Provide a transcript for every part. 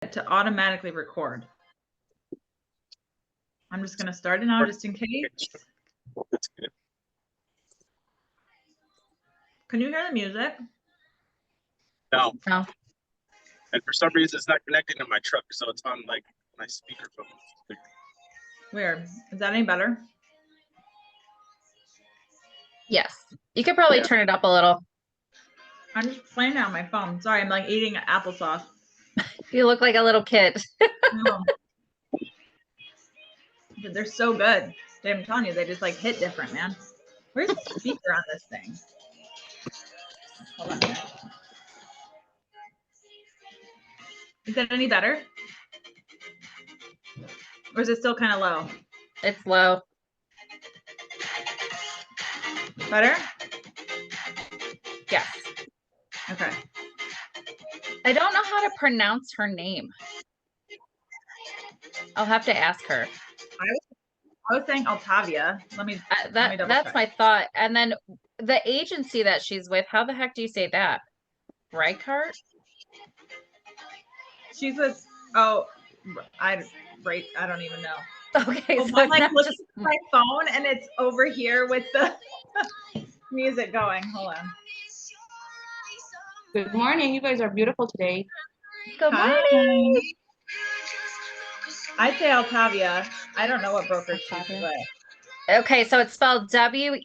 to automatically record. I'm just going to start it now just in case. That's good. Can you hear the music? No. No. And for some reason, it's not connecting to my truck, so it's on like my speakerphone. Weird. Is that any better? Yes. You could probably turn it up a little. I'm just playing it on my phone. Sorry, I'm like eating applesauce. You look like a little kid. No. But they're so good. I'm telling you, they just like hit different, man. Where's the speaker on this thing? Hold on. Is that any better? Or is it still kind of low? It's low. Better? Yes. Okay. I don't know how to pronounce her name. I'll have to ask her. I was saying Altavia. Let me double That's check. my thought. And then the agency that she's with, how the heck do you say that? Weichert? She's with I don't even know. Okay, Well, so I'm like not looking just at my phone and it's over here with the music going. Hold on. Good morning. You guys are beautiful today. good Hi. morning. I say Altavia. I don't know what brokerage she's Altavia. with. Okay, so it's spelled Weichert.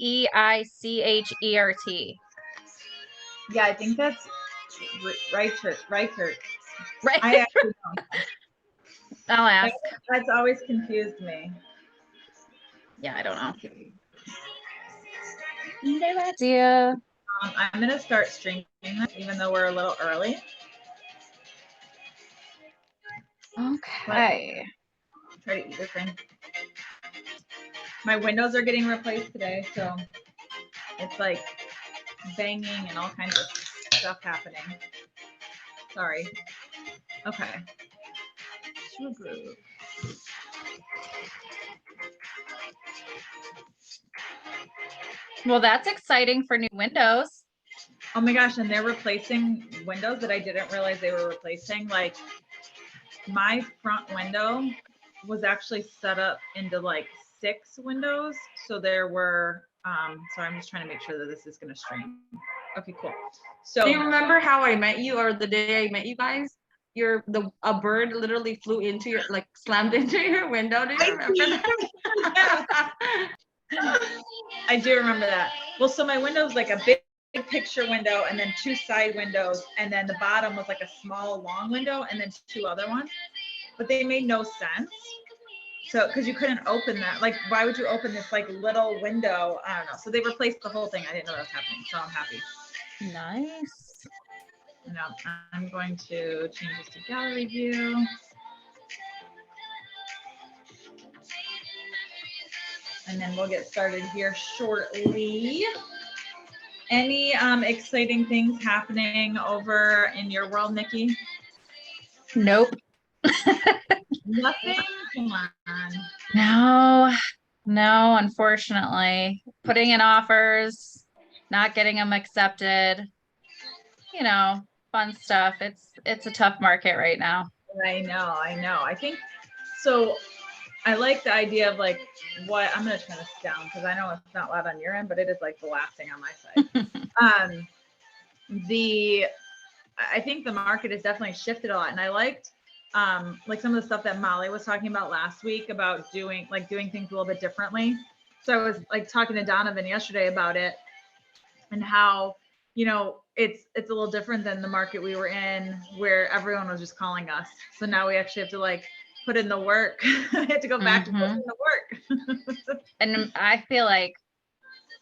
Yeah, I think that's Reichert. Right. I actually don't know. I'll ask. That's always confused me. Yeah, I don't know. No idea. I'm gonna start streaming this, even though we're a little early. Okay. Try to eat this thing. My windows are getting replaced today, so it's like banging and all kinds of stuff happening. Sorry. Okay. Well, that's exciting for new windows. Oh my gosh, and they're replacing windows that I didn't realize they were replacing. Like my front window was actually set up into like 6 windows. So there were, sorry, I'm just trying to make sure that this is gonna stream. Okay, cool. So Do you remember how I met you, or the day I met you guys? A bird literally flew into your, like slammed into your window. Do you remember that? I do remember that. Well, so my window was like a big picture window and then 2 side windows, and then the bottom was like a small long window and then 2 other ones, but they made no sense. So because you couldn't open that, like why would you open this like little window? I don't know. So they replaced the whole thing. I didn't know that was happening, so I'm happy. Nice. Now I'm going to change this to gallery view. And then we'll get started here shortly. Any exciting things happening over in your world, Nikki? Nope. Nothing? Come on. No, unfortunately. Putting in offers, not getting them accepted. You know, fun stuff. It's a tough market right now. I know. I think so. I like the idea of like what I'm gonna turn this down because I know it's not loud on your end, but it is like blasting on my side. I think the market has definitely shifted a lot, and I liked like some of the stuff that Molly was talking about last week about doing things a little bit differently. So I was like talking to Donovan yesterday about it and how, you know, it's a little different than the market we were in where everyone was just calling us. So now we actually have to like put in the work. I have to go back to put in the work. And I feel like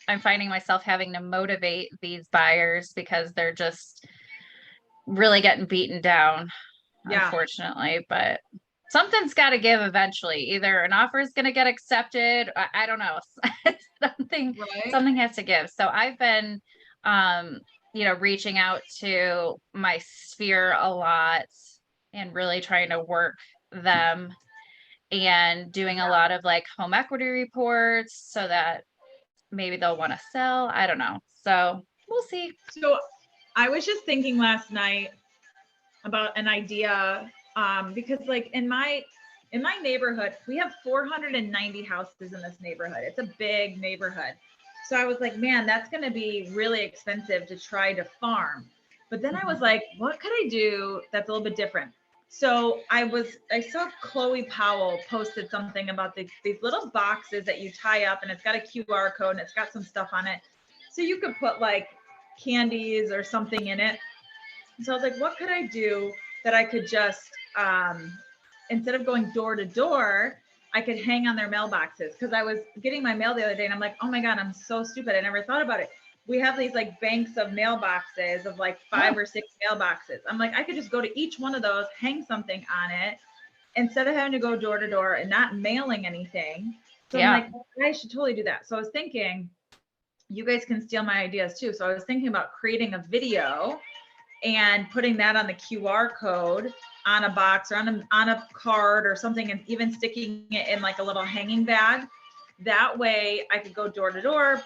I'm finding myself having to motivate these buyers because they're just really getting beaten down, unfortunately. But something's got to give eventually. Either an offer is going to get accepted. I don't know. Something has to give. So I've been, you know, reaching out to my sphere a lot and really trying to work them and doing a lot of like home equity reports so that maybe they'll want to sell. I don't know. So we'll see. So I was just thinking last night about an idea because like in my neighborhood, we have 490 houses in this neighborhood. It's a big neighborhood. So I was like, man, that's going to be really expensive to try to farm. But then I was like, what could I do that's a little bit different? So I saw Chloe Powell posted something about these little boxes that you tie up, and it's got a QR code and it's got some stuff on it. So you could put like candies or something in it. So I was like, what could I do that I could just, instead of going door to door, I could hang on their mailboxes? Because I was getting my mail the other day and I'm like, oh my God, I'm so stupid. I never thought about it. We have these like banks of mailboxes of like 5 or 6 mailboxes. I'm like, I could just go to each one of those, hang something on it instead of having to go door to door and not mailing anything. So I'm like, I should totally do that. So I was thinking, you guys can steal my ideas too. So I was thinking about creating a video and putting that on the QR code on a box or on a card or something, and even sticking it in like a little hanging bag. That way I could go door to door,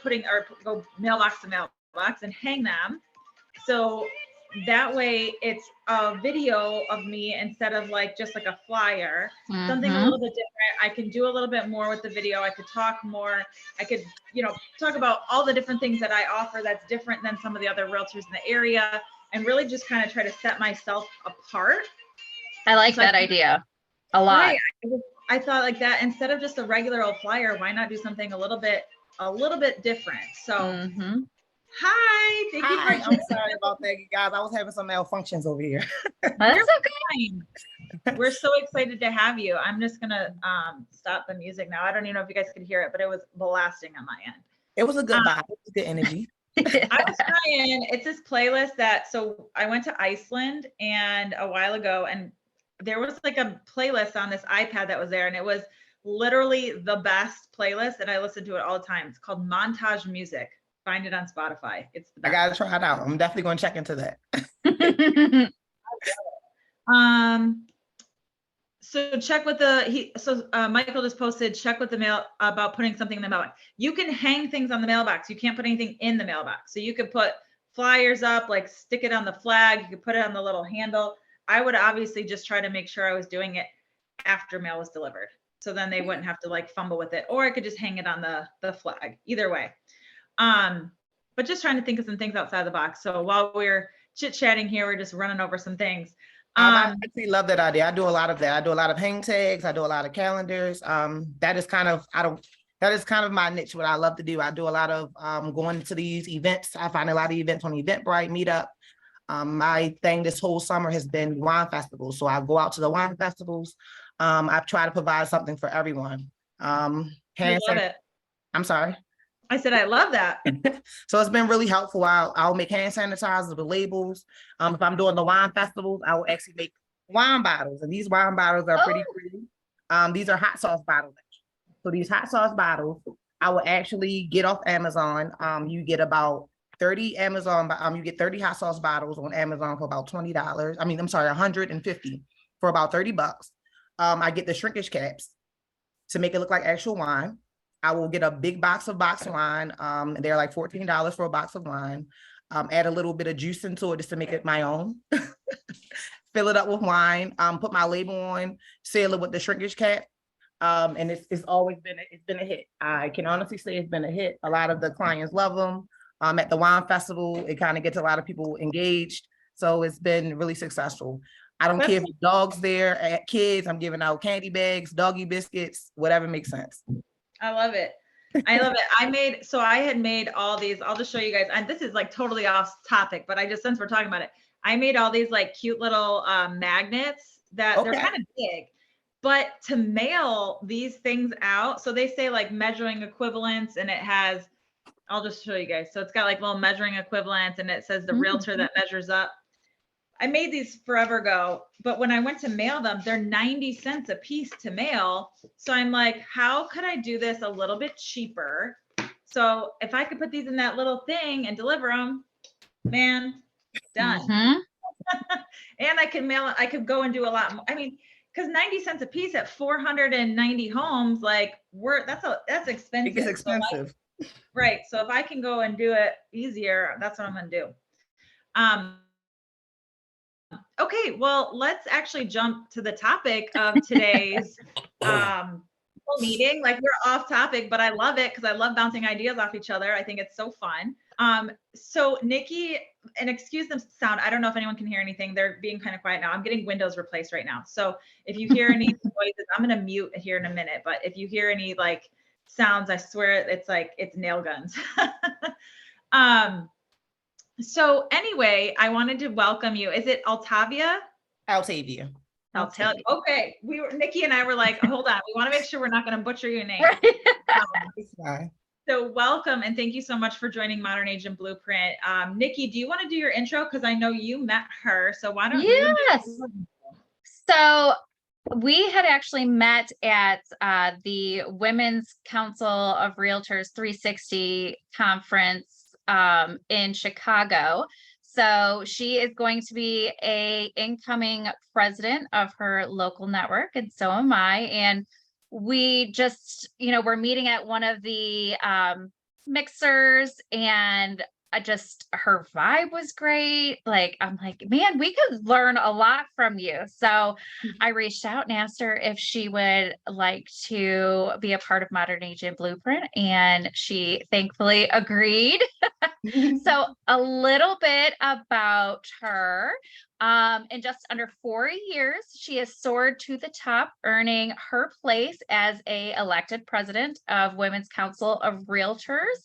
go mailbox to mailbox and hang them. So that way it's a video of me instead of like just like a flyer, something a little bit different. I can do a little bit more with the video. I could talk more. I could, talk about all the different things that I offer that's different than some of the other realtors in the area, and really just kind of try to set myself apart. I like that idea a lot. Right. I thought like that, instead of just a regular old flyer, why not do something a little bit different? So hi, thank you for I'm sorry about that, you guys. I was having some malfunctions over here. That's okay. We're so excited to have you. I'm just gonna stop the music now. I don't even know if you guys could hear it, but it was blasting on my end. It was a good vibe. It was good energy. I was trying. It's this playlist so I went to Iceland and a while ago, and there was like a playlist on this iPad that was there, and it was literally the best playlist, and I listen to it all the time. It's called Montage Music. Find it on Spotify. It's the best. I gotta try it out. I'm definitely gonna check into that. So check with Michael just posted, check with the mail about putting something in the mailbox. You can hang things on the mailbox. You can't put anything in the mailbox. So you could put flyers up, like stick it on the flag. You could put it on the little handle. I would obviously just try to make sure I was doing it after mail was delivered. So then they wouldn't have to like fumble with it, or I could just hang it on the flag, either way. But just trying to think of some things outside the box. So while we're chit-chatting here, we're just running over some things. I actually love that idea. I do a lot of that. I do a lot of hang tags. I do a lot of calendars. That is kind of my niche, what I love to do. I do a lot of going to these events. I find a lot of events on Eventbrite, Meetup. My thing this whole summer has been wine festivals. So I go out to the wine festivals. I've tried to provide something for everyone. I love it. I'm sorry. I said, I love that. So it's been really helpful. I'll make hand sanitizers with labels. If I'm doing the wine festivals, I will actually make wine bottles, and these wine bottles are pretty pretty. These are hot sauce bottles. So these hot sauce bottles, I will actually get off Amazon. You get about 30 you get 30 hot sauce bottles on Amazon for about $20. I'm sorry, 150 for about $30. I get the shrinkage caps to make it look like actual wine. I will get a big box of boxed wine. They're like $14 for a box of wine. Add a little bit of juice into it just to make it my own. Fill it up with wine. Put my label on. Seal it with the shrinkage cap. And it's always been a hit. I can honestly say it's been a hit. A lot of the clients love them. At the wine festival, it kind of gets a lot of people engaged. So it's been really successful. I don't care if it's dogs there, kids. I'm giving out candy bags, doggy biscuits, whatever makes sense. I love it. I love it. I had made all these, I'll just show you guys. And this is like totally off topic, but since we're talking about it, I made all these like cute little magnets that they're kind of big, but to mail these things out. So they say like measuring equivalents, and it has, I'll just show you guys. So it's got like little measuring equivalents, and it says the realtor that measures up. I made these forever ago, but when I went to mail them, they're 90 cents a piece to mail. So I'm like, how could I do this a little bit cheaper? So if I could put these in that little thing and deliver them, man, done. And I can mail it. I could go and do a lot more. Because 90 cents a piece at 490 homes, like that's expensive. It's expensive. Right. So if I can go and do it easier, that's what I'm going to do. Okay, well, let's actually jump to the topic of today's meeting. Like, we're off topic, but I love it because I love bouncing ideas off each other. I think it's so fun. So Nikki, and excuse the sound, I don't know if anyone can hear anything. They're being kind of quiet now. I'm getting windows replaced right now. So if you hear any noises, I'm gonna mute here in a minute. But if you hear any like sounds, I swear it's like it's nail guns. So anyway, I wanted to welcome you. Is it Altavia? Altavia. I'll tell you. Okay. Nikki and I were like, hold on. We want to make sure we're not going to butcher your name. So welcome. And thank you so much for joining Modern Agent Blueprint. Nikki, do you want to do your intro? Because I know you met her. So why don't you? Yes. So we had actually met at the Women's Council of Realtors 360 conference in Chicago. So she is going to be a incoming president of her local network, and so am I. And we just, we're meeting at one of the mixers, and her vibe was great. Like, I'm like, man, we could learn a lot from you. So I reached out and asked her if she would like to be a part of Modern Agent Blueprint, and she thankfully agreed. So a little bit about her. In just under 4 years, she has soared to the top, earning her place as a elected president of Women's Council of Realtors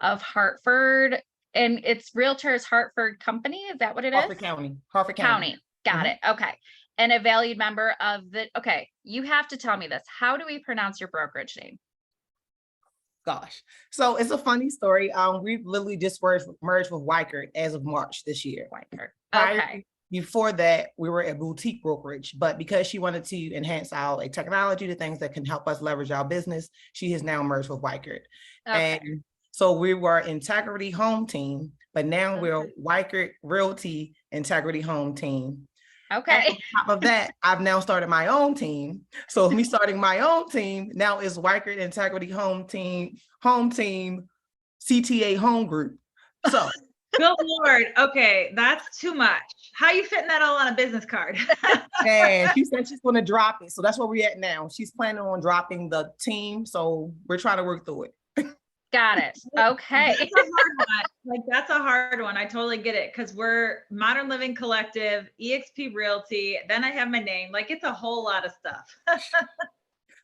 of Harford. And it's Realtors Harford Company. Is that what it is? Harford County. Harford County. Got it. Okay. And a valued member of the, okay, you have to tell me this. How do we pronounce your brokerage name? Gosh. So it's a funny story. We've literally just merged with Weichert as of March this year. Weichert. Okay. Before that, we were a boutique brokerage, but because she wanted to enhance our technology, the things that can help us leverage our business, she has now merged with Weichert. Okay. And so we were Integrity Home Team, but now we're Weichert Realty Integrity Home Team. Okay. And on top of that, I've now started my own team. So me starting my own team now is Weichert Integrity Home Team, CTA Home Group. So good Lord. Okay, that's too much. How are you fitting that all on a business card? And she said she's going to drop it. So that's where we're at now. She's planning on dropping the team. So we're trying to work through it. Got it. Okay. That's a hard one. I totally get it. Because we're Modern Living Collective, EXP Realty. Then I have my name. Like, it's a whole lot of stuff.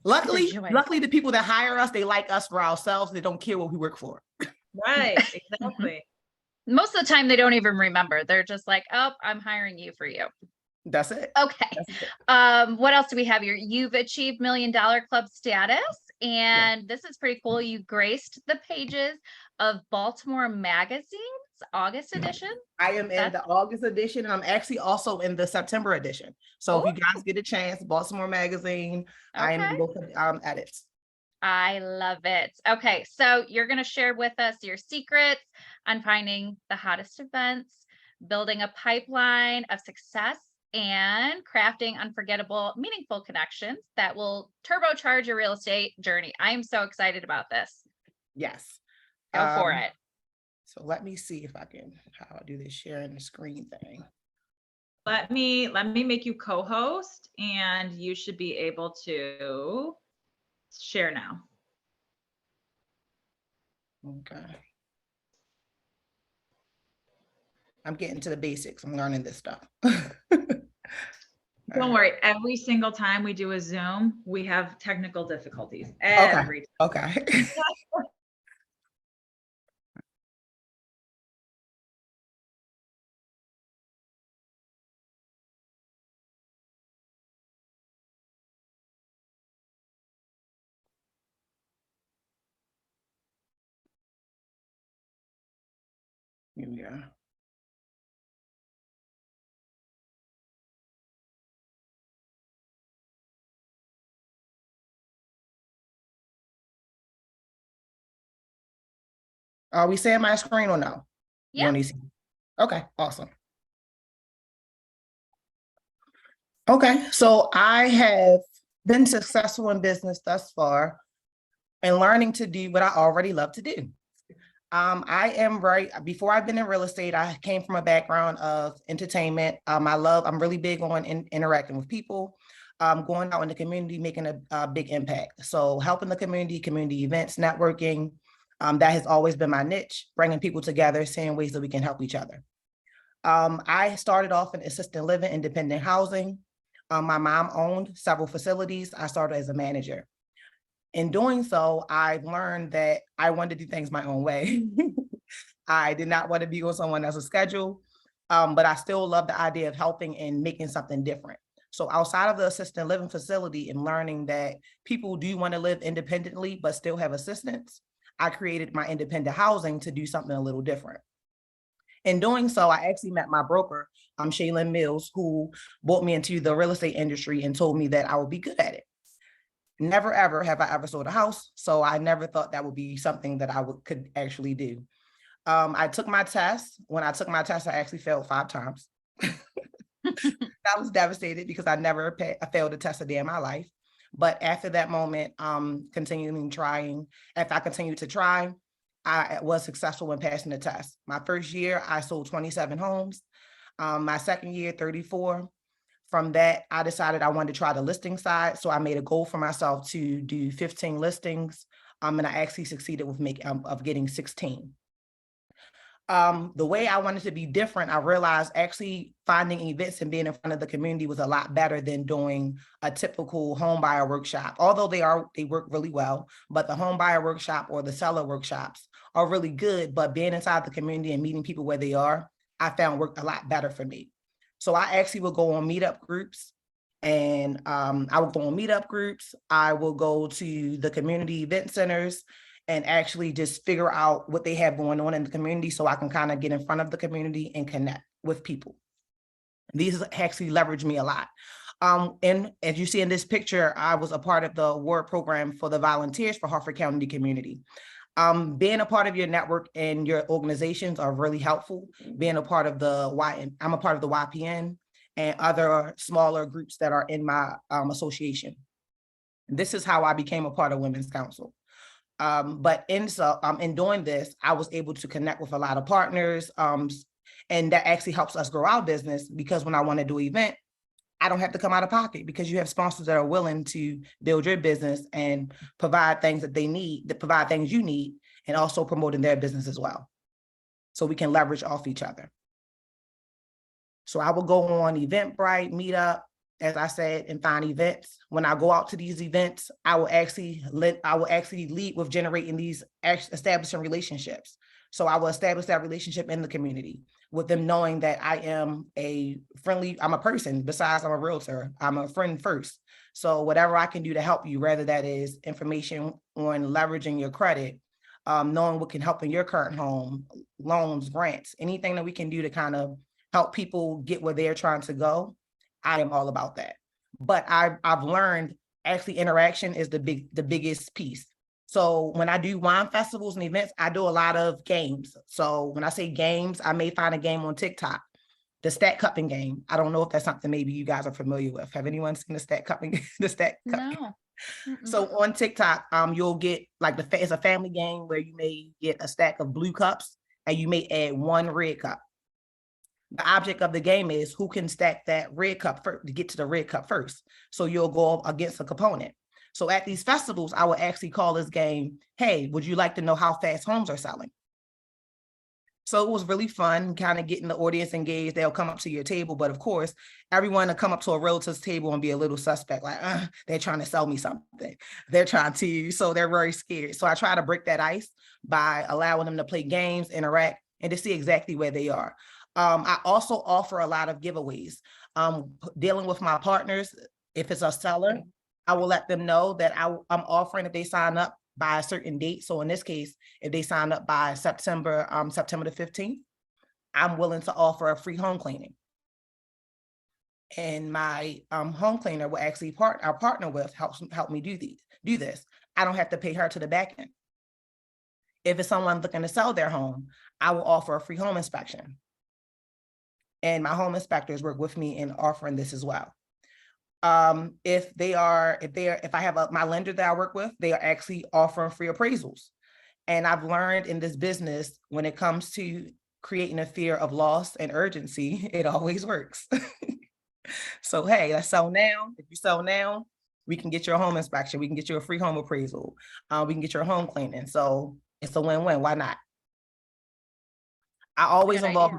Luckily, the people that hire us, they like us for ourselves. They don't care what we work for. Right. Exactly. Most of the time, they don't even remember. They're just like, oh, I'm hiring you for you. That's it. Okay. That's it. What else do we have here? You've achieved $1 Million Club status. And this is pretty cool. You graced the pages of Baltimore Magazine's August edition. I am in the August edition, and I'm actually also in the September edition. So if you guys get a chance, Baltimore Magazine, I am in both edits. I love it. Okay, so you're going to share with us your secrets on finding the hottest events, building a pipeline of success, and crafting unforgettable, meaningful connections that will turbocharge your real estate journey. I am so excited about this. Yes. Go for it. So let me see if I can, how I do this sharing the screen thing. Let me make you co-host, and you should be able to share now. Okay. I'm getting to the basics. I'm learning this stuff. Don't worry. Every single time we do a Zoom, we have technical difficulties. Okay. Here we go. Are we seeing my screen or no? Yeah. Okay, awesome. Okay, so I have been successful in business thus far and learning to do what I already love to do. I am before I've been in real estate, I came from a background of entertainment. I'm really big on interacting with people, going out in the community, making a big impact. So helping the community events, networking, that has always been my niche, bringing people together, seeing ways that we can help each other. I started off in assisted living, independent housing. My mom owned several facilities. I started as a manager. In doing so, I've learned that I wanted to do things my own way. I did not want to be on someone else's schedule, but I still love the idea of helping and making something different. So outside of the assisted living facility and learning that people do want to live independently, but still have assistance, I created my independent housing to do something a little different. In doing so, I actually met my broker, Shaylin Mills, who brought me into the real estate industry and told me that I would be good at it. Never, ever have I ever sold a house. So I never thought that would be something that I could actually do. I took my test. When I took my test, I actually failed 5 times. I was devastated because I never failed a test a day in my life. But after that moment, continuing trying, if I continued to try, I was successful when passing the test. My first year, I sold 27 homes. My second year, 34. From that, I decided I wanted to try the listing side. So I made a goal for myself to do 15 listings. And I actually succeeded with getting 16. The way I wanted to be different, I realized actually finding events and being in front of the community was a lot better than doing a typical home buyer workshop. Although they work really well, but the home buyer workshop or the seller workshops are really good. But being inside the community and meeting people where they are, I found worked a lot better for me. So I actually will go on meetup groups, and I will go on meetup groups. I will go to the community event centers and actually just figure out what they have going on in the community so I can kind of get in front of the community and connect with people. These actually leverage me a lot. And as you see in this picture, I was a part of the award program for the volunteers for Harford County community. Being a part of your network and your organizations are really helpful. Being a part of I'm a part of the YPN and other smaller groups that are in my association. This is how I became a part of Women's Council. But in doing this, I was able to connect with a lot of partners, and that actually helps us grow our business, because when I want to do an event, I don't have to come out of pocket, because you have sponsors that are willing to build your business and provide things that they need, that provide things you need, and also promoting their business as well. So we can leverage off each other. So I will go on Eventbrite, Meetup, as I said, and find events. When I go out to these events, I will actually lead with generating these, establishing relationships. So I will establish that relationship in the community with them knowing that I'm a person. Besides, I'm a realtor. I'm a friend first. So whatever I can do to help you, whether that is information on leveraging your credit, knowing what can help in your current home, loans, grants, anything that we can do to kind of help people get where they're trying to go, I am all about that. But I've learned actually interaction is the biggest piece. So when I do wine festivals and events, I do a lot of games. So when I say games, I may find a game on TikTok, the stack cupping game. I don't know if that's something maybe you guys are familiar with. Have anyone seen the stack cupping? No. So on TikTok, you'll get it's a family game where you may get a stack of blue cups and you may add 1 red cup. The object of the game is who can stack that red cup first to get to the red cup first. So you'll go up against a component. So at these festivals, I will actually call this game, hey, would you like to know how fast homes are selling? So it was really fun, kind of getting the audience engaged. They'll come up to your table, but of course, everyone will come up to a realtor's table and be a little suspect, like, they're trying to sell me something. So they're very scared. So I try to break that ice by allowing them to play games, interact, and to see exactly where they are. I also offer a lot of giveaways. Dealing with my partners, if it's a seller, I will let them know that I'm offering if they sign up by a certain date. So in this case, if they sign up by September the 15th, I'm willing to offer a free home cleaning. And my home cleaner will actually partner with help me do this. I don't have to pay her to the back end. If it's someone looking to sell their home, I will offer a free home inspection. And my home inspectors work with me in offering this as well. If I have my lender that I work with, they are actually offering free appraisals. And I've learned in this business, when it comes to creating a fear of loss and urgency, it always works. So, hey, let's sell now. If you sell now, we can get your home inspection. We can get you a free home appraisal. We can get your home cleaning. So it's a win-win. Why not? I always involve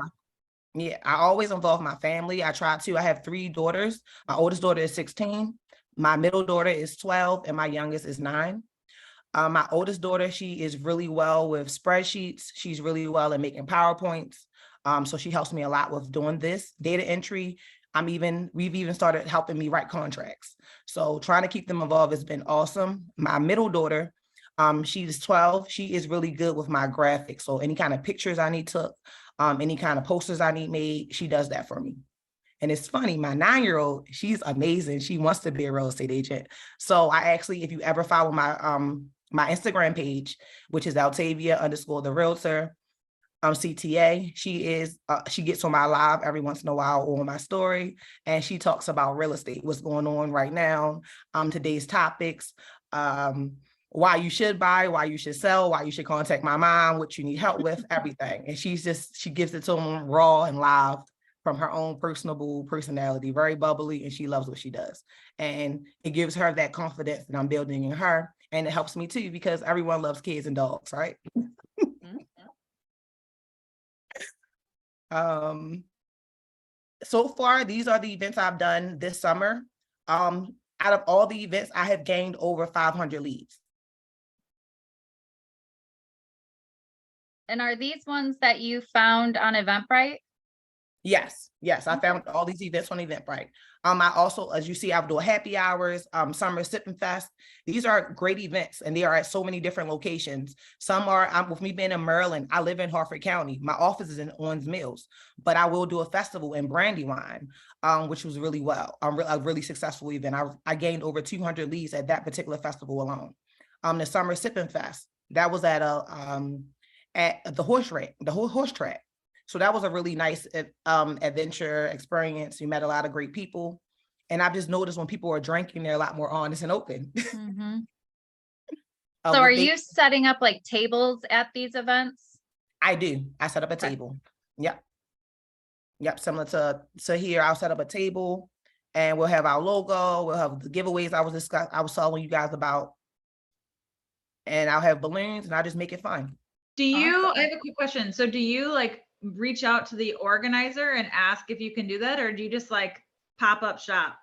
my family. I try to. I have 3 daughters. My oldest daughter is 16. My middle daughter is 12, and my youngest is 9. My oldest daughter, she is really well with spreadsheets. She's really well at making PowerPoints. So she helps me a lot with doing this data entry. We've even started helping me write contracts. So trying to keep them involved has been awesome. My middle daughter, she's 12. She is really good with my graphics. So any kind of pictures I need took, any kind of posters I need made, she does that for me. And it's funny, my 9-year-old, she's amazing. She wants to be a real estate agent. So I actually, if you ever follow my Instagram page, which is Altavia_ the Realtor, CTA, she gets on my live every once in a while on my story, and she talks about real estate, what's going on right now, today's topics, why you should buy, why you should sell, why you should contact my mom, what you need help with, everything. And she gives it to them raw and live from her own personable personality, very bubbly, and she loves what she does. And it gives her that confidence that I'm building in her. And it helps me too, because everyone loves kids and dogs, right? So far, these are the events I've done this summer. Out of all the events, I have gained over 500 leads. And are these ones that you found on Eventbrite? Yes. I found all these events on Eventbrite. I also, as you see, I do happy hours, summer sipping fest. These are great events, and they are at so many different locations. Some are, with me being in Maryland, I live in Harford County. My office is in Owens Mills, but I will do a festival in Brandywine, which was really well, a really successful event. I gained over 200 leads at that particular festival alone. The summer sipping fest, that was at the horse track. So that was a really nice adventure experience. We met a lot of great people. And I've just noticed when people are drinking, they're a lot more honest and open. Mm-hmm. So are you setting up like tables at these events? I do. I set up a table. Yep. Similar to here, I'll set up a table and we'll have our logo. We'll have the giveaways I was telling you guys about. And I'll have balloons and I'll just make it fun. I have a quick question. So do you like reach out to the organizer and ask if you can do that, or do you just like pop up shop?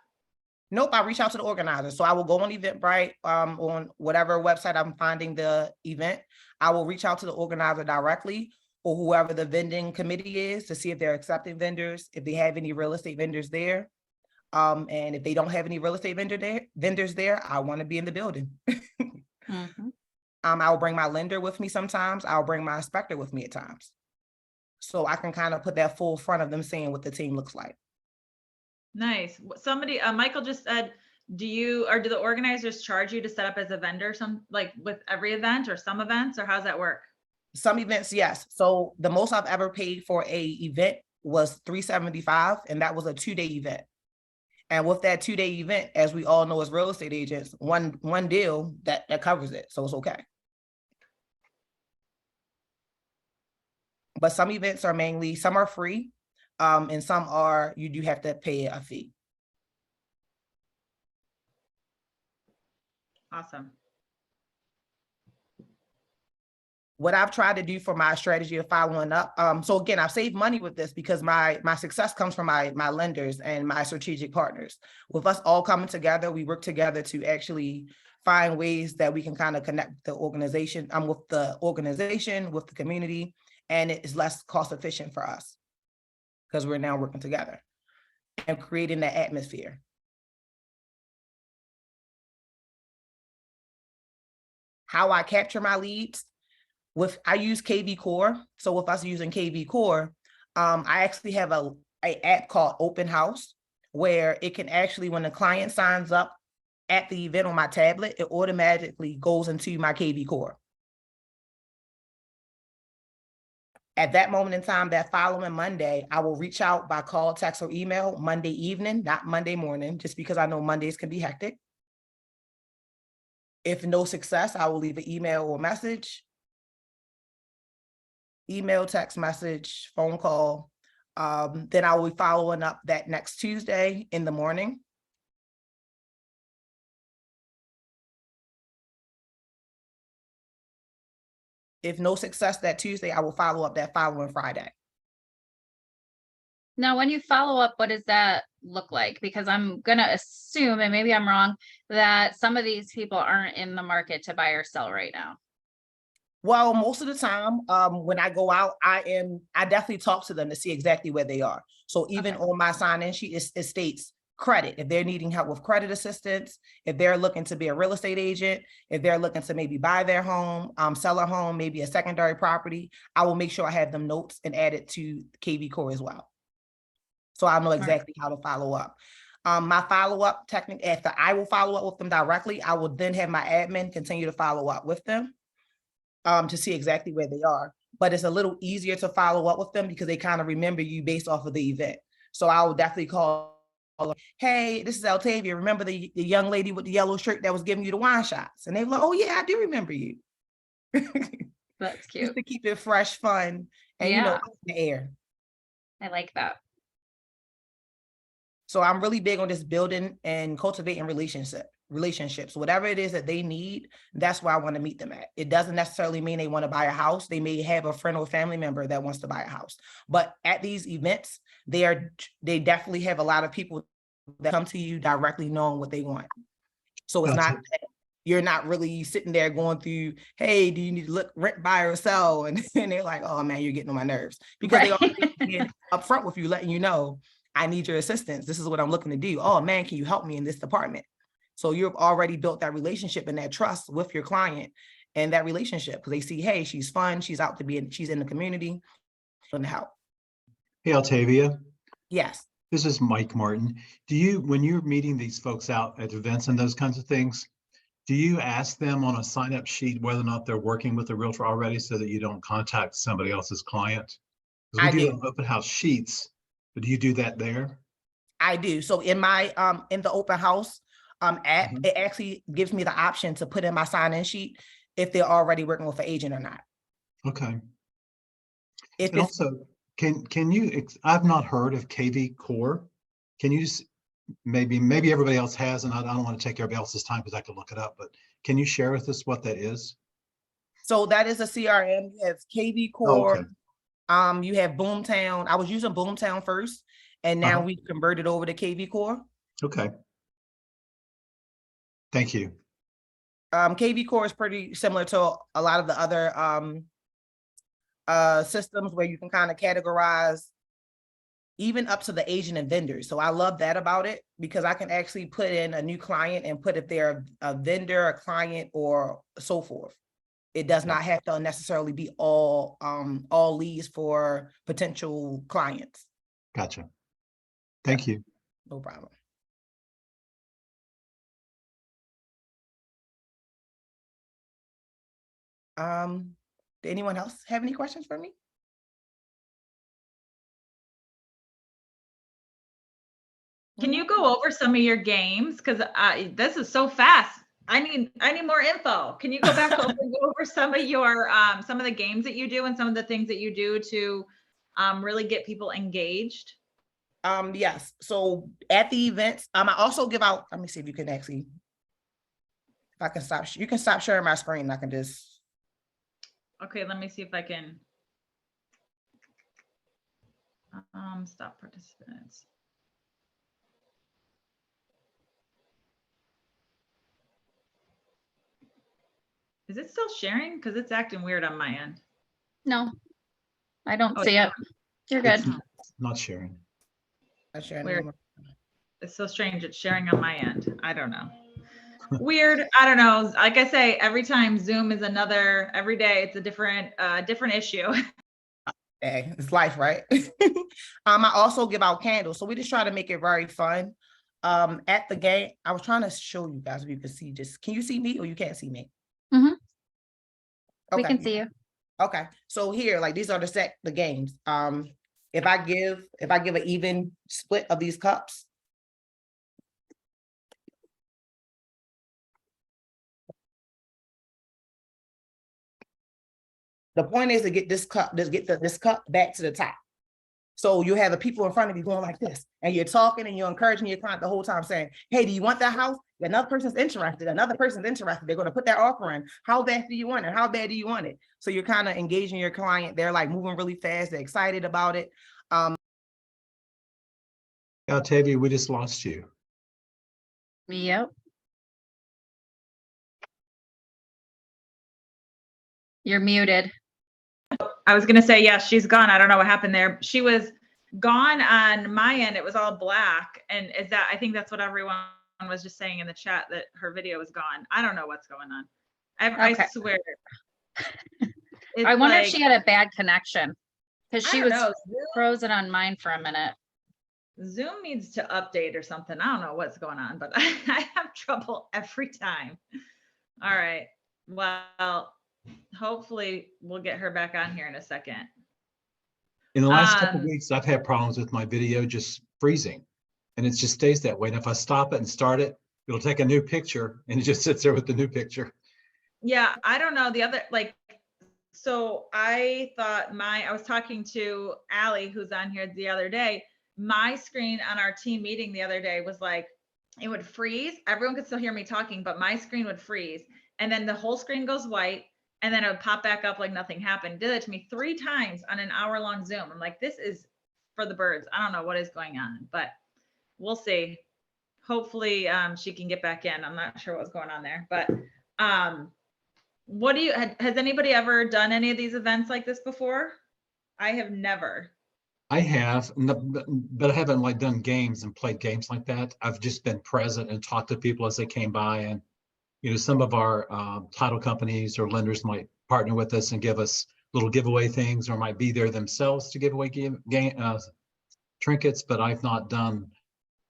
Nope, I reach out to the organizer. So I will go on Eventbrite, on whatever website I'm finding the event. I will reach out to the organizer directly, or whoever the vending committee is, to see if they're accepting vendors, if they have any real estate vendors there. And if they don't have any real estate vendors there, I want to be in the building. Mm-hmm. I'll bring my lender with me sometimes. I'll bring my inspector with me at times. So I can kind of put that full front of them seeing what the team looks like. Nice. Somebody, Michael just said, do the organizers charge you to set up as a vendor, like with every event or some events, or how's that work? Some events, yes. So the most I've ever paid for a event was $375, and that was a 2-day event. And with that 2-day event, as we all know as real estate agents, one deal that covers it. So it's okay. But some events are some are free, and some you do have to pay a fee. Awesome. What I've tried to do for my strategy of following up. So again, I've saved money with this because my success comes from my lenders and my strategic partners. With us all coming together, we work together to actually find ways that we can kind of connect the organization, with the community, and it is less cost efficient for us because we're now working together and creating that atmosphere. How I capture my leads. I use KV Core. So with us using KV Core, I actually have a app called Open House, where it can actually, when the client signs up at the event on my tablet, it automatically goes into my KV Core. At that moment in time, that following Monday, I will reach out by call, text, or email Monday evening, not Monday morning, just because I know Mondays can be hectic. If no success, I will leave an email or message. email, text message, phone call. Then I will be following up that next Tuesday in the morning. If no success that Tuesday, I will follow up that following Friday. Now, when you follow up, what does that look like? Because I'm going to assume, and maybe I'm wrong, that some of these people aren't in the market to buy or sell right now. Well, most of the time, when I go out, I definitely talk to them to see exactly where they are. So even Okay. on my sign-in sheet, it states credit. If they're needing help with credit assistance, if they're looking to be a real estate agent, if they're looking to maybe buy their home, sell a home, maybe a secondary property, I will make sure I have them notes and add it to KV Core as well. So I know exactly how to follow up. My follow-up technique, after I will follow up with them directly, I will then have my admin continue to follow up with them to see exactly where they are. But it's a little easier to follow up with them because they kind of remember you based off of the event. So I will definitely call, hey, this is Altavia. Remember the young lady with the yellow shirt that was giving you the wine shots? And they were like, oh yeah, I do remember you. That's cute. Just to keep it fresh, fun, and you know, in the air. I like that. So I'm really big on this building and cultivating relationships. Whatever it is that they need, that's where I want to meet them at. It doesn't necessarily mean they want to buy a house. They may have a friend or family member that wants to buy a house. But at these events, they definitely have a lot of people that come to you directly knowing what they want. So it's not, you're not really sitting there going through, hey, do you need to look, rent, buy or sell? And they're like, oh man, you're getting on my nerves. Because they already been upfront with you, letting you know, I need your assistance. This is what I'm looking to do. Oh man, can you help me in this department? So you've already built that relationship and that trust with your client and that relationship because they see, hey, she's fun. She's out to be, she's in the community and help. Hey, Altavia. Yes. This is Mike Martin. Do you, when you're meeting these folks out at events and those kinds of things, do you ask them on a sign-up sheet whether or not they're working with a realtor already so that you don't contact somebody else's client? Because we do that on open house sheets, but do you do that there? I do. So in my in the open house app, it actually gives me the option to put in my sign-in sheet if they're already working with an agent or not. Okay. If and also, can you, I've not heard of KV Core. Can you just, maybe everybody else has, and I don't want to take everybody else's time because I could look it up, but can you share with us what that is? So that is a CRM. You have KV Core. Oh, okay. You have Boomtown. I was using Boomtown first, and now we converted over to KV Core. Okay. Thank you. KV Core is pretty similar to a lot of the other systems where you can kind of categorize even up to the agent and vendors. So I love that about it because I can actually put in a new client and put if they're a vendor, a client, or so forth. It does not have to necessarily be all leads for potential clients. Gotcha. Thank you. No problem. Did anyone else have any questions for me? Can you go over some of your games? Because this is so fast. I need more info. Can you go back over and go over some of your some of the games that you do and some of the things that you do to really get people engaged? Yes. So at the events, I also give out, let me see if you can actually, if I can stop, you can stop sharing my screen. I can just. Okay, let me see if I can stop participants. Is it still sharing? Because it's acting weird on my end. No, I don't see it. You're good. It's not sharing. Weird. It's so strange. It's sharing on my end. I don't know. Weird. I don't know. Like I say, every time Zoom is every day it's a different issue. Hey, it's life, right? I also give out candles. So we just try to make it very fun. At the game, I was trying to show you guys if you can see just, can you see me or you can't see me? Mm-hmm. Okay. We can see you. Okay. So here, like these are the games. If I give an even split of these cups, The point is to get this cup, this cup back to the top. So you have the people in front of you going like this, and you're talking and you're encouraging your client the whole time saying, hey, do you want that house? Another person's interested. Another person's interested. They're going to put their offer in. How bad do you want it? How bad do you want it? So you're kind of engaging your client. They're like moving really fast. They're excited about it. Altavia, we just lost you. Yep. You're muted. I was gonna say, yeah, she's gone. I don't know what happened there. She was gone on my end. It was all black. And I think that's what everyone was just saying in the chat, that her video was gone. I don't know what's going on. Okay. I swear. I wonder if she had a bad connection, because she was know. frozen on mine for a minute. Zoom needs to update or something. I don't know what's going on, but I have trouble every time. All right. Well, hopefully we'll get her back on here in a second. In the last couple of weeks, I've had problems with my video just freezing, and it just stays that way. And if I stop it and start it, it'll take a new picture, and it just sits there with the new picture. Yeah, I don't know. The other, like, so I thought I was talking to Allie, who's on here the other day. My screen on our team meeting the other day was like, it would freeze. Everyone could still hear me talking, but my screen would freeze. And then the whole screen goes white, and then it would pop back up like nothing happened. Did it to me 3 times on an hour-long Zoom. I'm like, this is for the birds. I don't know what is going on, but we'll see. Hopefully she can get back in. I'm not sure what's going on there, but has anybody ever done any of these events like this before? I have never. I have, but I haven't like done games and played games like that. I've just been present and talked to people as they came by. And, you know, some of our title companies or lenders might partner with us and give us little giveaway things, or might be there themselves to give away trinkets, but I've not done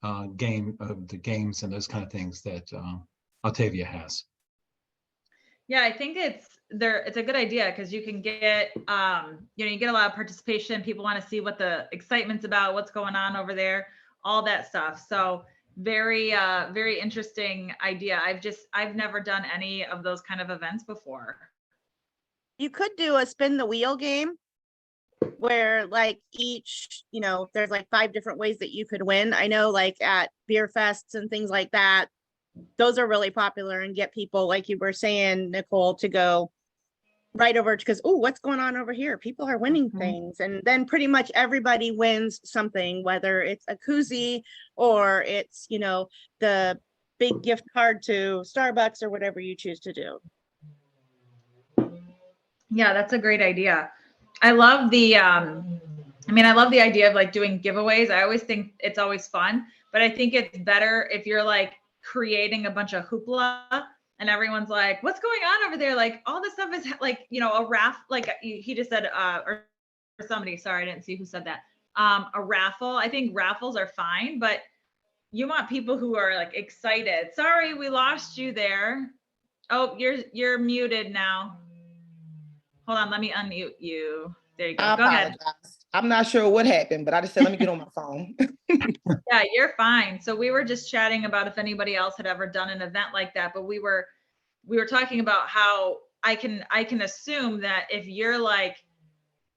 the games and those kind of things that Altavia has. Yeah, I think it's a good idea, because you can get, you get a lot of participation. People want to see what the excitement's about, what's going on over there, all that stuff. So very, very interesting idea. I've never done any of those kind of events before. You could do a spin the wheel game where like each, there's like 5 different ways that you could win. I know like at beer fests and things like that, those are really popular and get people, like you were saying, Nicole, to go right over, because, oh, what's going on over here? People are winning things. And then pretty much everybody wins something, whether it's a koozie or it's, the big gift card to Starbucks or whatever you choose to do. Yeah, that's a great idea. I love the, I love the idea of like doing giveaways. I always think it's always fun, but I think it's better if you're like creating a bunch of hoopla and everyone's like, what's going on over there? Like all this stuff is like, a raffle, like he just said, or somebody, sorry, I didn't see who said that. A raffle. I think raffles are fine, but you want people who are like excited. Sorry, we lost you there. Oh, you're muted now. Hold on, let me unmute you. There you go. Go ahead. I'm not sure what happened, but I just said, let me get on my phone. Yeah, you're fine. So we were just chatting about if anybody else had ever done an event like that, but we were talking about how I can assume that if you're like,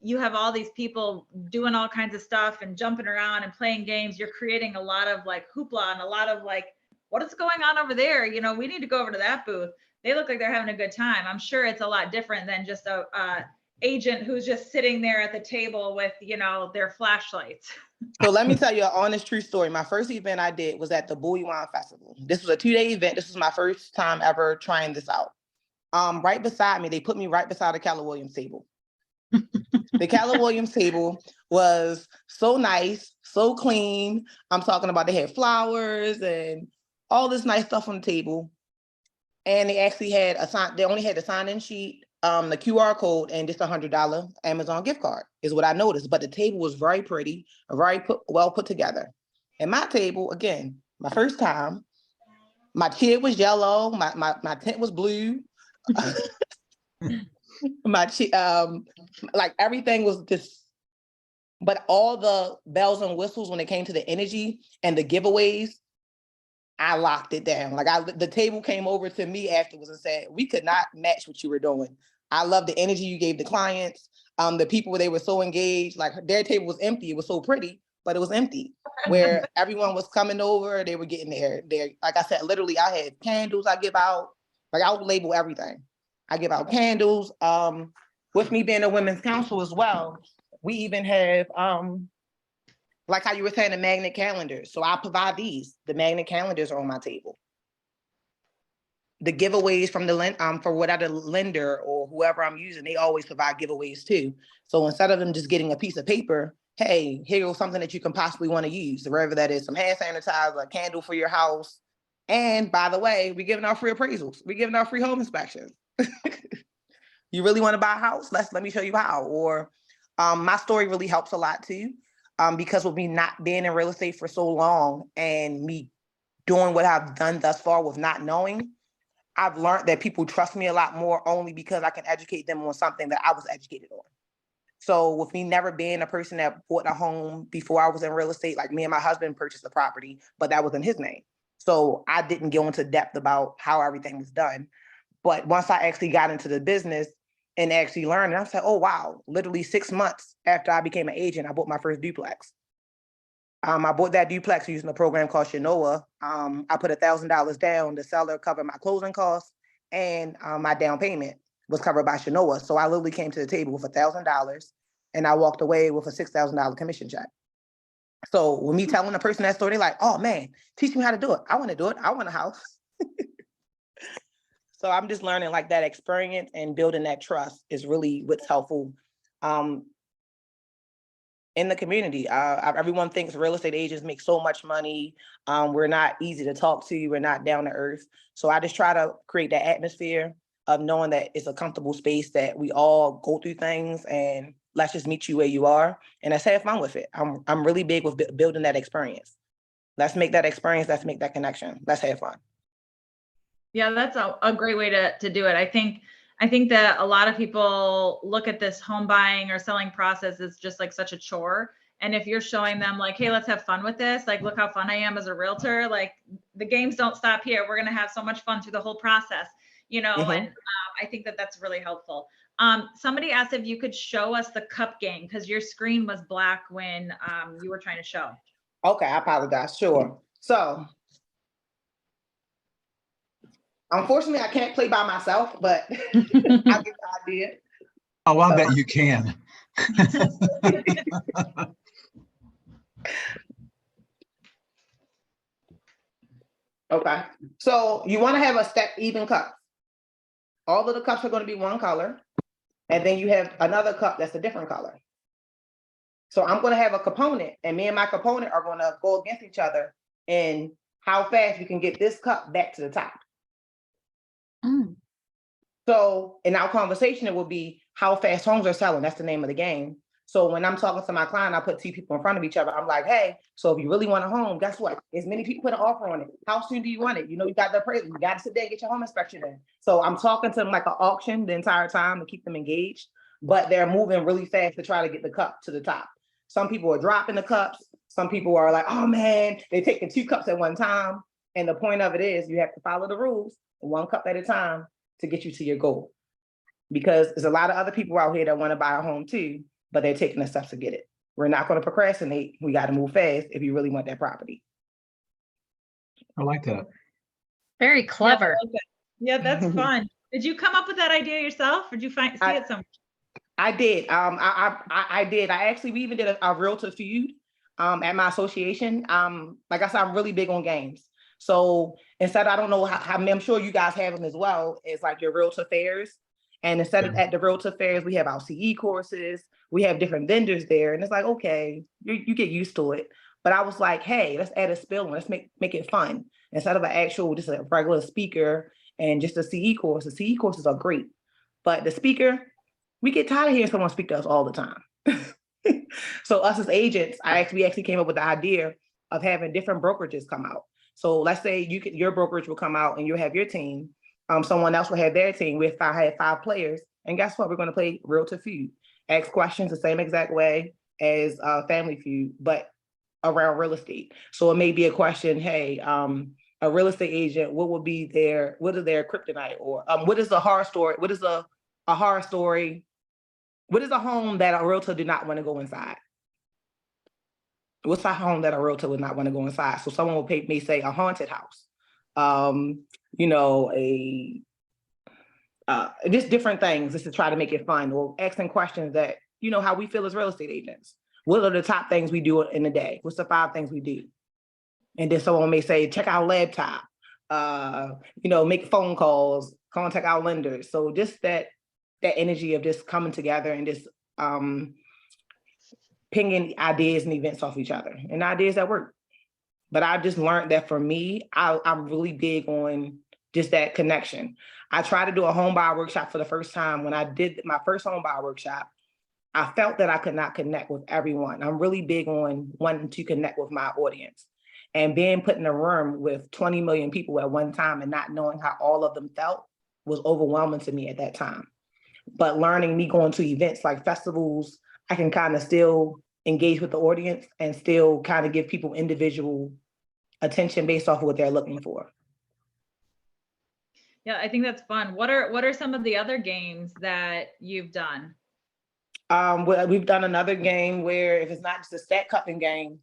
you have all these people doing all kinds of stuff and jumping around and playing games, you're creating a lot of like hoopla and a lot of like, what is going on over there? We need to go over to that booth. They look like they're having a good time. I'm sure it's a lot different than just a agent who's just sitting there at the table with, their flashlights. So let me tell you an honest, true story. My first event I did was at the Bowie Wine Festival. This was a 2-day event. This was my first time ever trying this out. Right beside me, they put me right beside the Keller Williams table. The Keller Williams table was so nice, so clean. I'm talking about they had flowers and all this nice stuff on the table. And they actually had they only had the sign-in sheet, the QR code, and just $100 Amazon gift card is what I noticed. But the table was very pretty, well put together. And my table, again, my first time, my chair was yellow, my tent was blue. Like everything was just, but all the bells and whistles when it came to the energy and the giveaways, I locked it down. Like the table came over to me afterwards and said, we could not match what you were doing. I love the energy you gave the clients. The people, they were so engaged, like their table was empty. It was so pretty, but it was empty. Where everyone was coming over, they were getting their, like I said, literally I had candles I give out. Like I would label everything. I give out candles. With me being a women's council as well, we even have, like how you were saying, the magnet calendars. So I provide these. The magnet calendars are on my table. The giveaways from the for whatever lender or whoever I'm using, they always provide giveaways too. So instead of them just getting a piece of paper, hey, here's something that you can possibly want to use, wherever that is, some hand sanitizer, a candle for your house. And by the way, we're giving out free appraisals. We're giving out free home inspections. You really want to buy a house? Let me show you how. Or my story really helps a lot too, because with me not being in real estate for so long and me doing what I've done thus far with not knowing, I've learned that people trust me a lot more only because I can educate them on something that I was educated on. So with me never being a person that bought a home before I was in real estate, like me and my husband purchased a property, but that was in his name. So I didn't go into depth about how everything was done. But once I actually got into the business and actually learned, I said, oh, wow, literally 6 months after I became an agent, I bought my first duplex. I bought that duplex using a program called Shinoa. I put $1,000 down. The seller covered my closing costs, and my down payment was covered by Shinoa. So I literally came to the table with $1,000, and I walked away with a $6,000 commission check. So when me telling a person that story, they're like, oh man, teach me how to do it. I want to do it. I want a house. So I'm just learning, like, that experience and building that trust is really what's helpful in the community. Everyone thinks real estate agents make so much money. We're not easy to talk to. We're not down to earth. So I just try to create that atmosphere of knowing that it's a comfortable space, that we all go through things, and let's just meet you where you are and let's have fun with it. I'm really big with building that experience. Let's make that experience. Let's make that connection. Let's have fun. Yeah, that's a great way to do it. I think that a lot of people look at this home buying or selling process as just like such a chore. And if you're showing them like, hey, let's have fun with this, like, look how fun I am as a realtor, like the games don't stop here. We're going to have so much fun through the whole process, you know, and I think that that's really helpful. Somebody asked if you could show us the cup game because your screen was black when you were trying to show. Okay, I apologize. Sure. So unfortunately, I can't play by myself, but I'll get the idea. Oh, I bet you can. Okay. So you want to have a step even cup. All of the cups are going to be one color. And then you have another cup that's a different color. So I'm going to have a component, and me and my component are going to go against each other in how fast you can get this cup back to the top. So in our conversation, it will be how fast homes are selling. That's the name of the game. So when I'm talking to my client, I put two people in front of each other. I'm like, hey, so if you really want a home, guess what? As many people put an offer on it. How soon do you want it? You know, you got the appraisal. You got to sit there and get your home inspection in. So I'm talking to them like an auction the entire time to keep them engaged, but they're moving really fast to try to get the cup to the top. Some people are dropping the cups. Some people are like, oh man, they're taking 2 cups at one time. And the point of it is you have to follow the rules, 1 cup at a time, to get you to your goal. Because there's a lot of other people out here that want to buy a home too, but they're taking the steps to get it. We're not going to procrastinate. We got to move fast if you really want that property. I like that. Very clever. Yeah, that's fun. Did you come up with that idea yourself, or did you see it somewhere? I did. I did. We even did a realtor feud at my association. Like I said, I'm really big on games. So instead, I don't know how I'm sure you guys have them as well. It's like your realtor fairs. And instead of at the realtor fairs, we have our CE courses. We have different vendors there. And it's like, okay, you get used to it. But I was like, hey, let's add a spill and let's make it fun. Instead of an actual, just a regular speaker and just a CE course. The CE courses are great. But the speaker, we get tired of hearing someone speak to us all the time. So us as agents, we actually came up with the idea of having different brokerages come out. So let's say your brokerage will come out and you'll have your team. Someone else will have their team. I had 5 players. And guess what? We're going to play Realtor Feud. Ask questions the same exact way as Family Feud, but around real estate. So it may be a question, hey, a real estate agent, what is their kryptonite? Or what is the horror story? What is a a horror story. What is a home that a realtor do not want to go inside? What's a home that a realtor would not want to go inside? So someone may say a haunted house, you know, just different things just to try to make it fun, or asking questions that, you know, how we feel as real estate agents. What are the top things we do in a day? What's the 5 things we do? And then someone may say, check our laptop, you know, make phone calls, contact our lenders. So just that energy of just coming together and just pinging ideas and events off each other and ideas that work. But I just learned that for me, I'm really big on just that connection. I tried to do a home buyer workshop for the first time. When I did my first home buyer workshop, I felt that I could not connect with everyone. I'm really big on wanting to connect with my audience, and being put in a room with 20 million people at one time and not knowing how all of them felt was overwhelming to me at that time. But learning, me going to events like festivals, I can kind of still engage with the audience and still kind of give people individual attention based off of what they're looking for. Yeah, I think that's fun. What are some of the other games that you've done? Well, we've done another game where if it's not just a stat cupping game,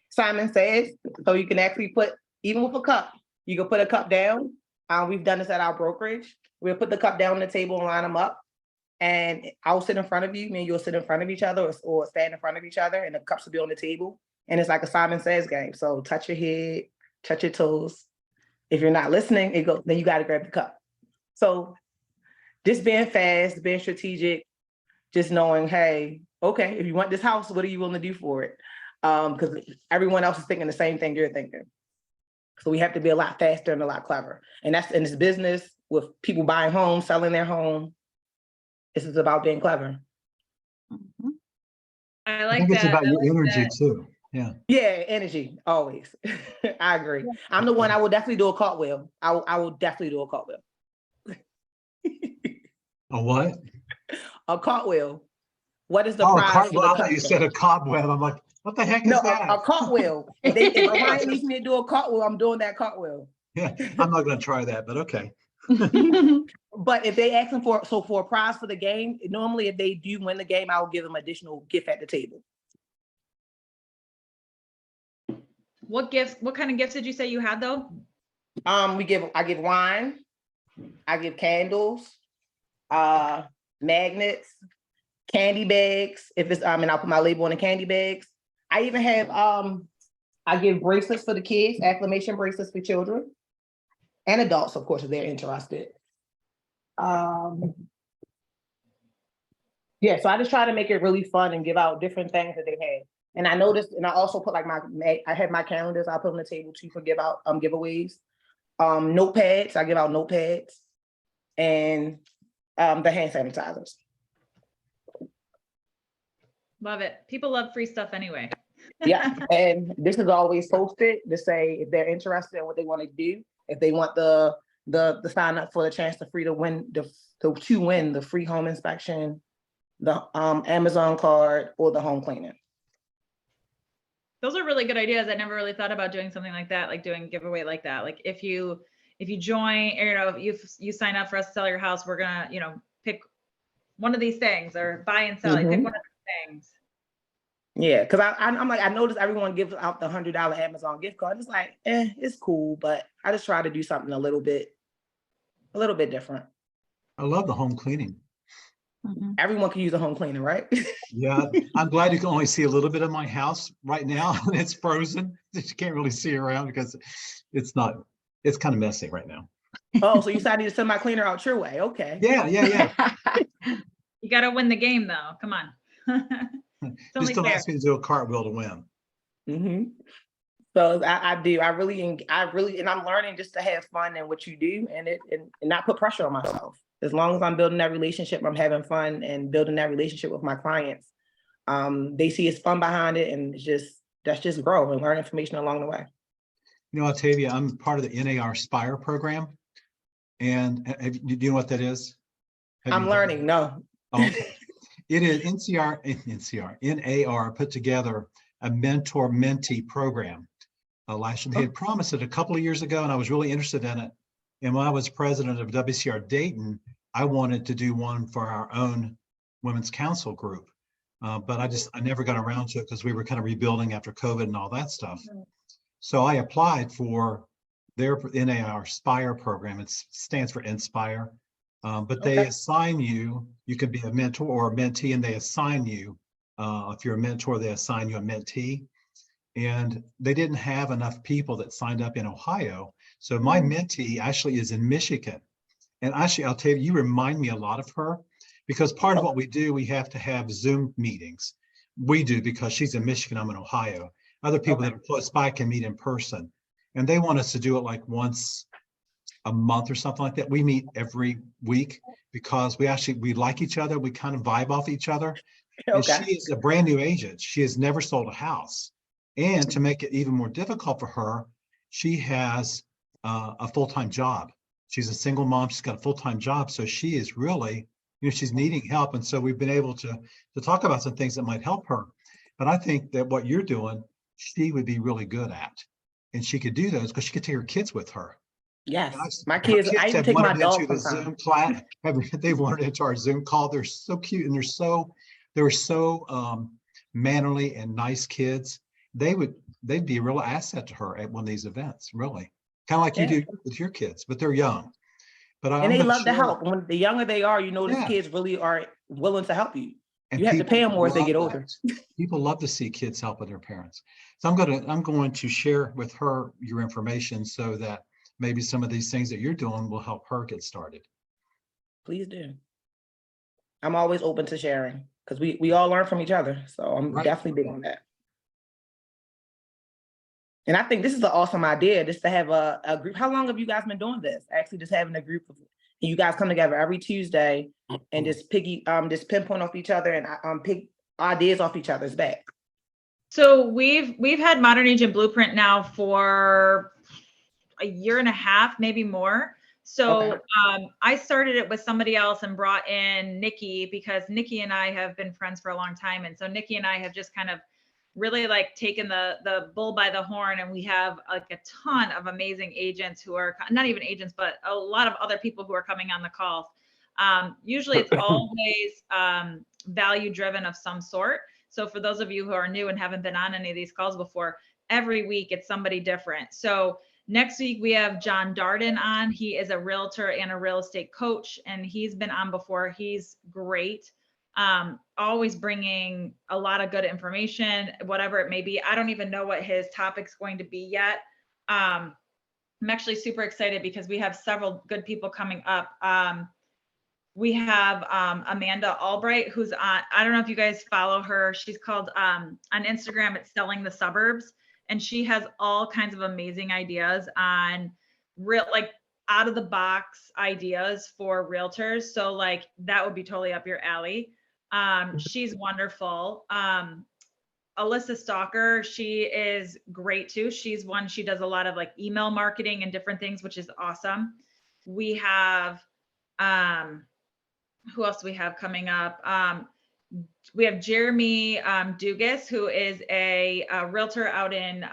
Simon Says, so you can actually put, even with a cup, you can put a cup down. We've done this at our brokerage. We'll put the cup down on the table and line them up. And I'll sit in front of you, me and you'll sit in front of each other, or stand in front of each other, and the cups will be on the table. And it's like a Simon Says game. So touch your head, touch your toes. If you're not listening, then you got to grab the cup. So just being fast, being strategic, just knowing, hey, okay, if you want this house, what are you willing to do for it? Because everyone else is thinking the same thing you're thinking. So we have to be a lot faster and a lot clever. And that's in this business with people buying homes, selling their home. This is about being clever. I like think that. it's about your like energy that. too. Yeah. Yeah, energy, always. I agree. I'm the one, I will definitely do a cartwheel. I will definitely do a cartwheel. A what? A cartwheel. What is the Oh, a prize? cartwheel. I thought you said a cobweb. I'm like, what the heck is No, that? a cartwheel. If a client needs me to do a cartwheel, I'm doing that cartwheel. Yeah, I'm not going to try that, but okay. But if they asking for a prize for the game, normally if they do win the game, I'll give them additional gift at the table. What kind of gifts did you say you had though? I give wine, I give candles, magnets, candy bags. If it's and I'll put my label on the candy bags. I even have I give bracelets for the kids, acclamation bracelets for children and adults, of course, if they're interested. Yeah, so I just try to make it really fun and give out different things that they have. And I noticed, and I also put like I have my calendars I put on the table too for give out giveaways. Notepads, I give out notepads, and the hand sanitizers. Love it. People love free stuff anyway. Yeah, and this is always posted to say if they're interested in what they want to do, if they want the sign up for the chance to win the free home inspection, the Amazon card, or the home cleaning. Those are really good ideas. I never really thought about doing something like that, like doing a giveaway like that. Like if you join, or if you sign up for us to sell your house, we're gonna, pick one of these things, or buy and sell. Pick one of these things. Yeah, because I'm like, I noticed everyone gives out the $100 Amazon gift card. It's like, it's cool, but I just try to do something a little bit different. I love the home cleaning. Everyone can use a home cleaner, right? Yeah, I'm glad you can only see a little bit of my house right now. It's frozen. You can't really see around because it's kind of messy right now. Oh, so you decided to send my cleaner out your way. Okay. Yeah. You got to win the game though. Come on. Just don't ask me to do a cartwheel to win. So I do. I really, and I'm learning just to have fun in what you do and not put pressure on myself. As long as I'm building that relationship, I'm having fun and building that relationship with my clients. They see it's fun behind it, and that's just grow and learn information along the way. Altavia, I'm part of the NAR Spire program. And do you know what that is? I'm learning. No. Okay. It is NAR put together a mentor-mentee program. Last year, they had promised it a couple of years ago, and I was really interested in it. And when I was president of WCR Dayton, I wanted to do one for our own women's council group. But I never got around to it because we were kind of rebuilding after COVID and all that stuff. So I applied for their NAR Spire program. It stands for Inspire. But they assign you can be a mentor or a mentee, and they assign you, if you're a mentor, they assign you a mentee. And they didn't have enough people that signed up in Ohio. So my mentee actually is in Michigan. And actually, I'll tell you, you remind me a lot of her, because part of what we do, we have to have Zoom meetings. We do, because she's in Michigan, I'm in Ohio. Other people that are close by can meet in person. And they want us to do it like once a month or something like that. We meet every week because we like each other. We kind of vibe off each other. And she is a brand new agent. She has never sold a house. And to make it even more difficult for her, she has a full-time job. She's a single mom. She's got a full-time job. So she is really, she's needing help. And so we've been able to talk about some things that might help her. But I think that what you're doing, she would be really good at. And she could do those because she could take her kids with her. Yes, my kids, I even take my dog into the Zoom class. They've wanted into our Zoom call. They're so cute, and they're so mannerly and nice kids. They'd be a real asset to her at one of these events, really. Kind of like you do with your kids, but they're young. And they love to help. When the younger they are, these kids really are willing to help you. And you have to pay them more as they get older. People love to see kids helping their parents. So I'm going to share with her your information so that maybe some of these things that you're doing will help her get started. Please do. I'm always open to sharing because we all learn from each other. So I'm definitely big on that. And I think this is an awesome idea, just to have a group. How long have you guys been doing this? Actually, just having a group of you guys come together every Tuesday and just pinpoint off each other and pick ideas off each other's back. So we've had Modern Agent Blueprint now for a year and a half, maybe more. So I started it with somebody else and brought in Nikki, because Nikki and I have been friends for a long time. And so Nikki and I have just kind of really like taken the bull by the horn, and we have like a ton of amazing agents who are not even agents, but a lot of other people who are coming on the calls. Usually it's always value driven of some sort. So for those of you who are new and haven't been on any of these calls before, every week it's somebody different. So next week we have John Darden on. He is a realtor and a real estate coach, and he's been on before. He's great. Always bringing a lot of good information, whatever it may be. I don't even know what his topic's going to be yet. I'm actually super excited because we have several good people coming up. We have Amanda Albright, who's on, I don't know if you guys follow her. She's called on Instagram, it's Selling the Suburbs. And she has all kinds of amazing ideas on out of the box ideas for realtors. So like that would be totally up your alley. She's wonderful. Alyssa Stalker, she is great too. She does a lot of like email marketing and different things, which is awesome. We have, who else do we have coming up? We have Jeremy Dugas, who is a realtor out in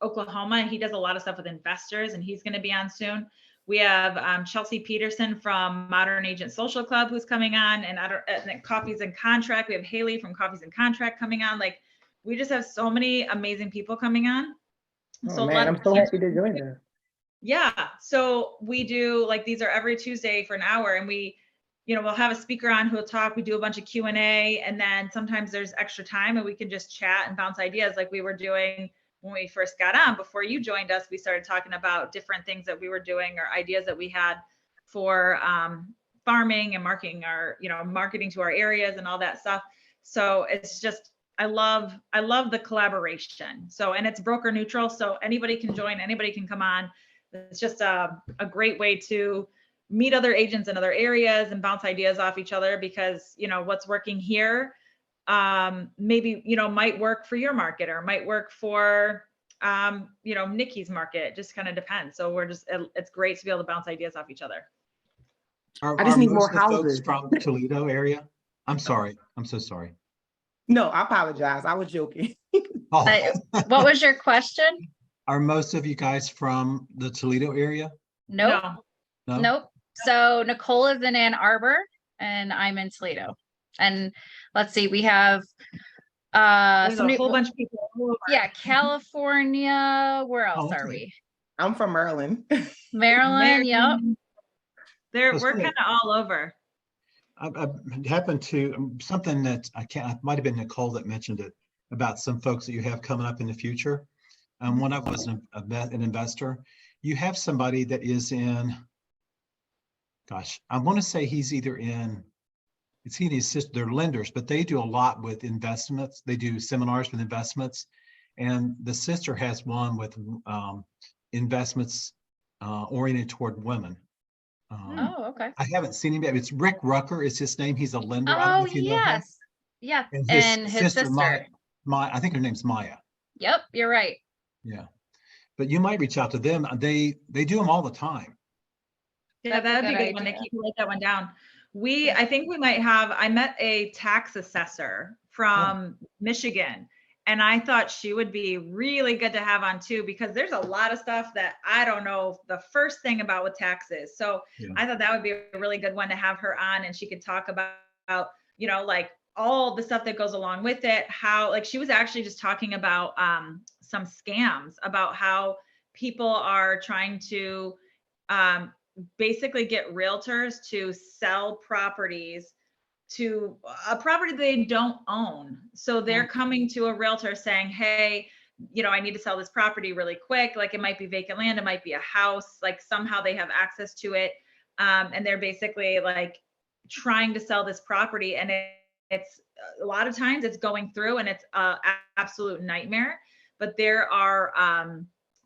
Oklahoma. He does a lot of stuff with investors, and he's going to be on soon. We have Chelsea Peterson from Modern Agent Social Club, who's coming on, and Coffees and Contract. We have Haley from Coffees and Contract coming on. Like, we just have so many amazing people coming on. Oh, man, I'm so happy to join this. Yeah. So we do, like, these are every Tuesday for an hour, and we'll have a speaker on who will talk. We do a bunch of Q&A, and then sometimes there's extra time and we can just chat and bounce ideas like we were doing when we first got on. Before you joined us, we started talking about different things that we were doing or ideas that we had for farming and marketing marketing to our areas and all that stuff. So it's just, I love the collaboration. So, and it's broker neutral. So anybody can join, anybody can come on. It's just a great way to meet other agents in other areas and bounce ideas off each other, because, what's working here maybe, might work for your market or might work for, Nikki's market. It just kind of depends. So it's great to be able to bounce ideas off each other. I just need more houses from the Toledo area. I'm sorry. I'm so sorry. No, I apologize. I was joking. What was your question? Are most of you guys from the Toledo area? Nope. No. Nope. So Nicole is in Ann Arbor and I'm in Toledo. And let's see, we have There's a somebody, whole bunch of people all over. yeah, California. Where else Oh, are okay. we? I'm from Maryland. Maryland, yep. We're That's kind great. of all over. I happened to something that it might have been Nicole that mentioned it about some folks that you have coming up in the future. When I was an investor, you have somebody that is in, gosh, I want to say he's either in, it's he and his sister, they're lenders, but they do a lot with investments. They do seminars with investments. And the sister has one with investments oriented toward women. Oh, okay. I haven't seen him yet. It's Rick Rucker is his name. He's a lender. I don't know Oh, if you know him. yes. Yeah. And And his sister. Maya, I think her name's Maya. Yep, you're right. Yeah. But you might reach out to them. They do them all the time. Yeah, That's a that'd be good good one. idea. Nikki, write that one down. I think we might have, I met a tax assessor from Michigan, and I thought she would be really good to have on too, because there's a lot of stuff that I don't know the first thing about with taxes. So Yeah. I thought that would be a really good one to have her on, and she could talk about, you know, like all the stuff that goes along with it. How, like, she was actually just talking about some scams, about how people are trying to basically get realtors to sell properties to a property they don't own. So they're coming to a realtor saying, hey, you know, I need to sell this property really quick. Like, it might be vacant land, it might be a house, like somehow they have access to it. And they're basically like trying to sell this property. And it's a lot of times it's going through and it's an absolute nightmare. But there are,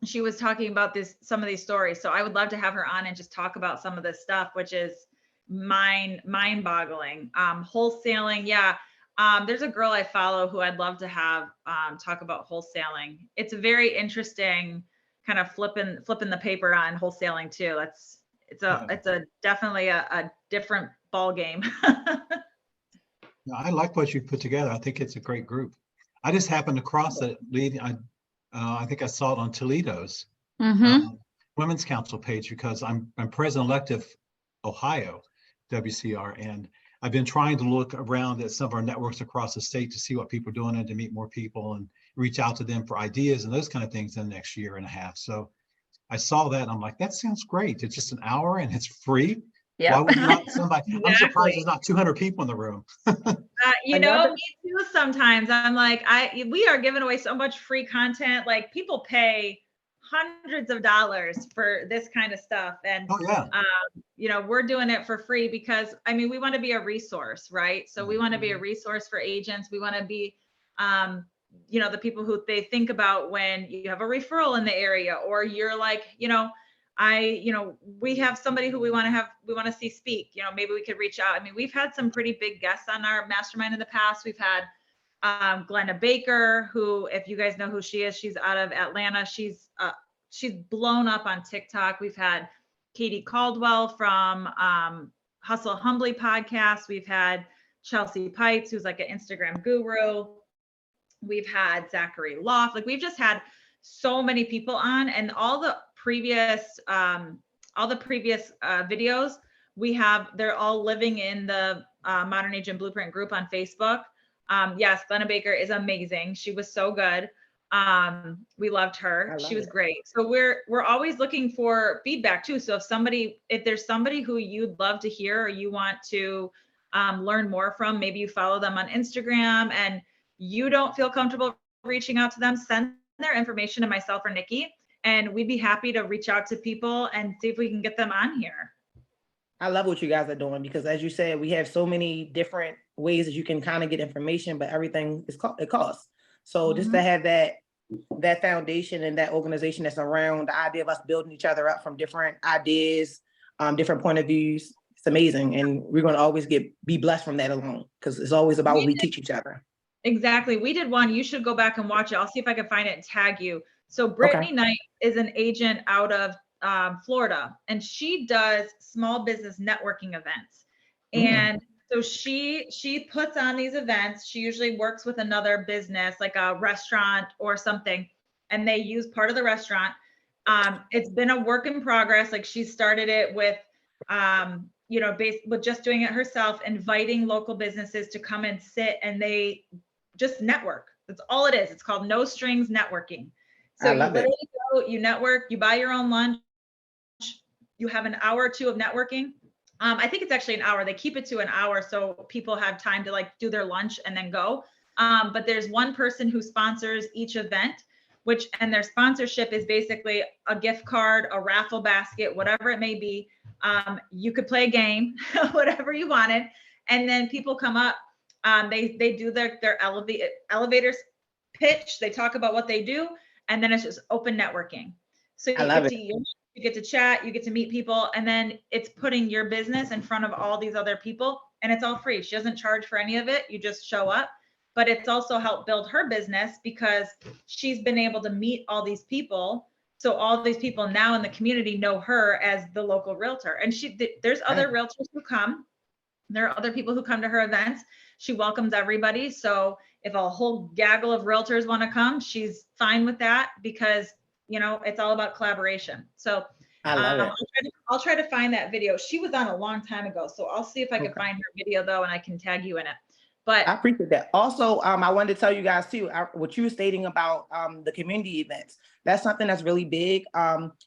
she was talking about some of these stories. So I would love to have her on and just talk about some of this stuff, which is mind boggling. Wholesaling. Yeah. There's a girl I follow who I'd love to have talk about wholesaling. It's a very interesting kind of flipping the paper on wholesaling too. It's a definitely a different ball game. I like what you put together. I think it's a great group. I just happened across it leading. I think I saw it on Toledo's Women's Council page, because I'm president-elect of Ohio WCR, and I've been trying to look around at some of our networks across the state to see what people are doing and to meet more people and reach out to them for ideas and those kind of things in the next year and a half. So I saw that and I'm like, that sounds great. It's just an hour and it's free. Yeah. Why would not somebody? Exactly. I'm surprised there's not 200 people in the room. You know, me too. Sometimes I'm like, we are giving away so much free content. Like, people pay hundreds of dollars for this kind of stuff. And, you know, we're doing it for free because, I mean, we want to be a resource, right? So we want to be a resource for agents. We want to be, you know, the people who they think about when you have a referral in the area, or you're like, you know, we have somebody who we want to see speak, you know, maybe we could reach out. I mean, we've had some pretty big guests on our mastermind in the past. We've had Glenna Baker, who, if you guys know who she is, she's out of Atlanta. She's blown up on TikTok. We've had Katie Caldwell from Hustle Humbly podcast. We've had Chelsea Pipes, who's like an Instagram guru. We've had Zachary Loft. Like, we've just had so many people on, and all the previous videos they're all living in the Modern Agent Blueprint group on Facebook. Yes, Glenna Baker is amazing. She was so good. We loved her. She was great. So we're always looking for feedback too. So if there's somebody who you'd love to hear or you want to learn more from, maybe you follow them on Instagram and you don't feel comfortable reaching out to them, send their information to myself or Nikki, and we'd be happy to reach out to people and see if we can get them on here. I love what you guys are doing, because as you said, we have so many different ways that you can kind of get information, but everything it costs. So just to have that foundation and that organization that's around the idea of us building each other up from different ideas, different point of views, it's amazing. And we're going to always be blessed from that alone, because it's always about what we teach each other. Exactly. We did one. You should go back and watch it. I'll see if I can find it and tag you. So Brittany Knight is an agent out of Florida, and she does small business networking events. And so she puts on these events. She usually works with another business, like a restaurant or something, and they use part of the restaurant. It's been a work in progress. Like, she started it with you know, based with just doing it herself, inviting local businesses to come and sit and they just network. That's all it is. It's called no strings networking. So you literally go, you network, you buy your own lunch, you have an hour or two of networking. I think it's actually an hour. They keep it to an hour so people have time to like do their lunch and then go. But there's one person who sponsors each event, and their sponsorship is basically a gift card, a raffle basket, whatever it may be. You could play a game, whatever you wanted. And then people come up, they do their elevators pitch. They talk about what they do. And then it's just open networking. So you get to chat, you get to meet people, and then it's putting your business in front of all these other people, and it's all free. She doesn't charge for any of it. You just show up. But it's also helped build her business because she's been able to meet all these people. So all these people now in the community know her as the local realtor. And there's other realtors who come. There are other people who come to her events. She welcomes everybody. So if a whole gaggle of realtors want to come, she's fine with that because, you know, it's all about collaboration. So I'll try to find that video. She was on a long time ago. So I'll see if I can find her video though, and I can tag you in it. But I appreciate that. Also, I wanted to tell you guys too, what you were stating about the community events. That's something that's really big.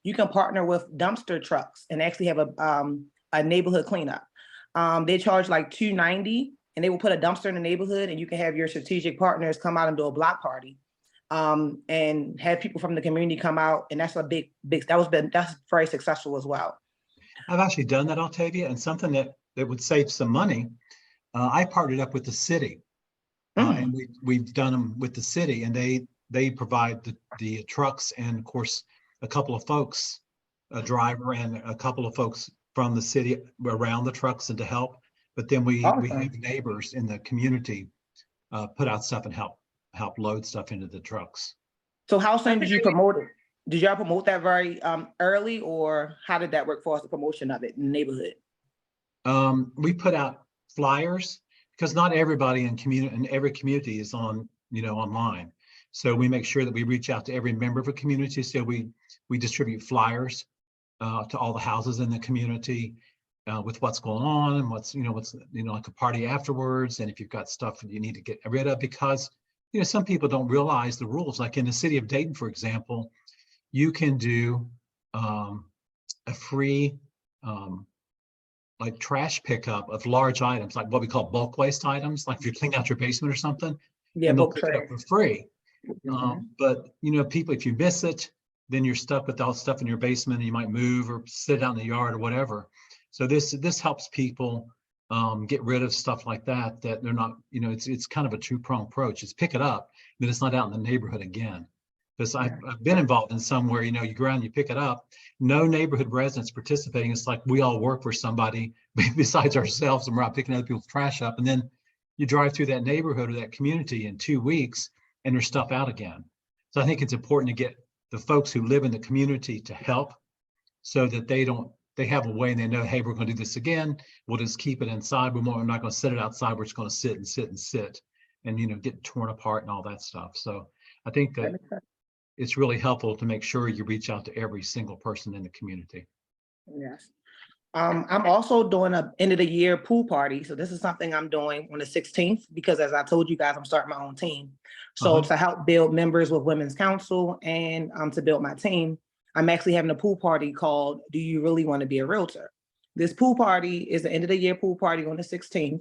You can partner with dumpster trucks and actually have a neighborhood cleanup. They charge like $2.90 and they will put a dumpster in the neighborhood, and you can have your strategic partners come out and do a block party and have people from the community come out. And that's a big, that's very successful as well. I've actually done that, Altavia, and something that would save some money. I partnered up with the city, and we've done them with the city, and they provide the trucks and of course a couple of folks, a driver and a couple of folks from the city around the trucks and to help. But then we have neighbors in the community put out stuff and help load stuff into the trucks. So how soon did you promote it? Did y'all promote that very early, or how did that work for us, the promotion of it in the neighborhood? We put out flyers because not everybody in every community is on, online. So we make sure that we reach out to every member of a community. So we distribute flyers to all the houses in the community with what's going on and what's like a party afterwards. And if you've got stuff that you need to get rid of, because some people don't realize the rules. Like in the city of Dayton, for example, you can do a free like trash pickup of large items, like what we call bulk waste items, like if you clean out your basement or something, and they'll pick it up for free. But people, if you miss it, then you're stuck with all the stuff in your basement, and you might move or sit out in the yard or whatever. So this helps people get rid of stuff like that they're not, it's kind of a two-pronged approach. It's pick it up, then it's not out in the neighborhood again. Because I've been involved in some where, you go around and you pick it up, no neighborhood residents participating. It's like we all work for somebody besides ourselves, and we're out picking other people's trash up. And then you drive through that neighborhood or that community in 2 weeks and there's stuff out again. So I think it's important to get the folks who live in the community to help so that they have a way and they know, hey, we're going to do this again. We'll just keep it inside. We're not going to set it outside. We're just going to sit and sit and sit and, get torn apart and all that stuff. So I think that it's really helpful to make sure you reach out to every single person in the community. Yes. I'm also doing a end of the year pool party. So this is something I'm doing on the 16th, because as I told you guys, I'm starting my own team. So to help build members with Women's Council and to build my team, I'm actually having a pool party called Do You Really Want to Be a Realtor? This pool party is the end of the year pool party on the 16th.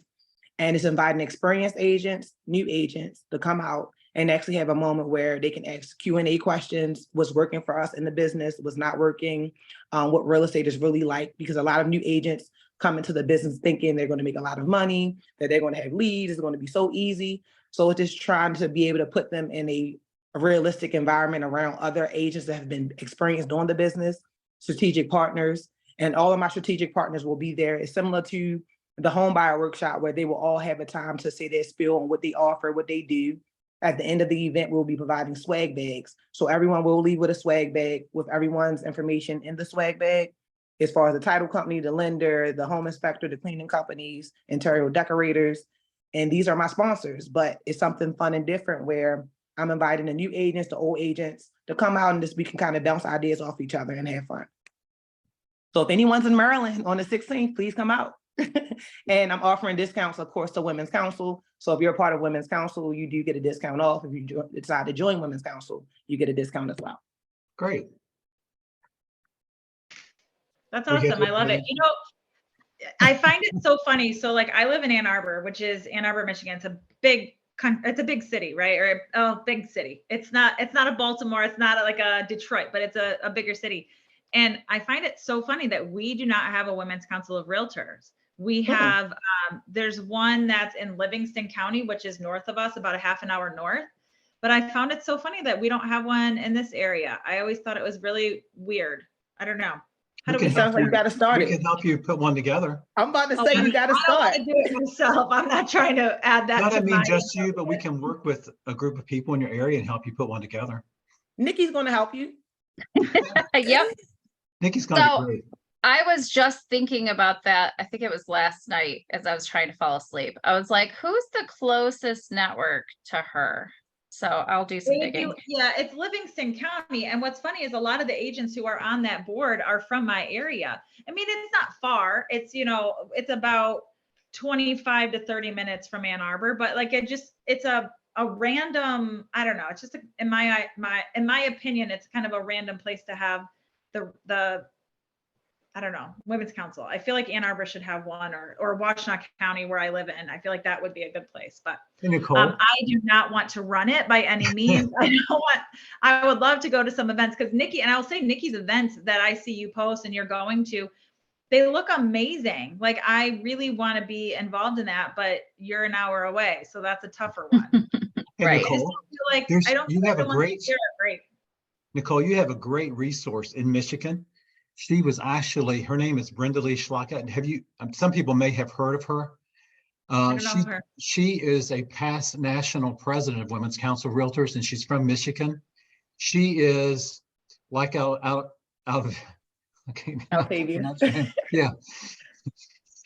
And it's inviting experienced agents, new agents to come out and actually have a moment where they can ask Q&A questions, what's working for us in the business, what's not working, what real estate is really like, because a lot of new agents come into the business thinking they're going to make a lot of money, that they're going to have leads, it's going to be so easy. So it's just trying to be able to put them in a realistic environment around other agents that have been experienced doing the business, strategic partners, and all of my strategic partners will be there. It's similar to the home buyer workshop where they will all have a time to say their spiel on what they offer, what they do. At the end of the event, we'll be providing swag bags. So everyone will leave with a swag bag with everyone's information in the swag bag, as far as the title company, the lender, the home inspector, the cleaning companies, interior decorators. And these are my sponsors, but it's something fun and different where I'm inviting the new agents, the old agents to come out and just we can kind of bounce ideas off each other and have fun. So if anyone's in Maryland on the 16th, please come out. And I'm offering discounts, of course, to Women's Council. So if you're a part of Women's Council, you do get a discount off. If you decide to join Women's Council, you get a discount as well. Great. That's We get awesome. I love it. everybody- You know, I find it so funny. So like I live in Ann Arbor, which is Ann Arbor, Michigan. It's a big city, right? Or big city. It's not a Baltimore. It's not like a Detroit, but it's a bigger city. And I find it so funny that we do not have a Women's Council of Realtors. We have, there's one that's in Livingston County, which is north of us, about a half an hour north. But I found it so funny that we don't have one in this area. I always thought it was really weird. I don't know. How do we Sounds like you got to start We it. can help you put one together. I'm about to say you got to I don't start. want to do it myself. I'm not trying to add that Not, to I mean, my. just you, but we can work with a group of people in your area and help you put one together. Nikki's going to help you. Yep. Nikki's gonna So- be great. I was just thinking about that. I think it was last night as I was trying to fall asleep. I was like, who's the closest network to her? So I'll do some digging. Yeah, it's Livingston County. And what's funny is a lot of the agents who are on that board are from my area. I mean, it's not far. It's, you know, it's about 25 to 30 minutes from Ann Arbor, but like it's a random, I don't know. It's just in my opinion, it's kind of a random place to have the I don't know, Women's Council. I feel like Ann Arbor should have one, or Washtenaw County where I live in. I feel like that would be a good place, but Hey, Nicole, I do not want to run it by any means. I would love to go to some events because Nikki, and I'll say Nikki's events that I see you post and you're going to, they look amazing. Like I really want to be involved in that, but you're an hour away. So that's a tougher one. hey, Right. I just Nicole, don't feel like, there's- I don't you feel have a everyone's great- here. Great. Nicole, you have a great resource in Michigan. She was actually, her name is Brenda Lee Schlocka. Have you, some people may have heard of her. I don't know her. She is a past national president of Women's Council of Realtors, and she's from Michigan. She is like out of, okay, Altavia. yeah.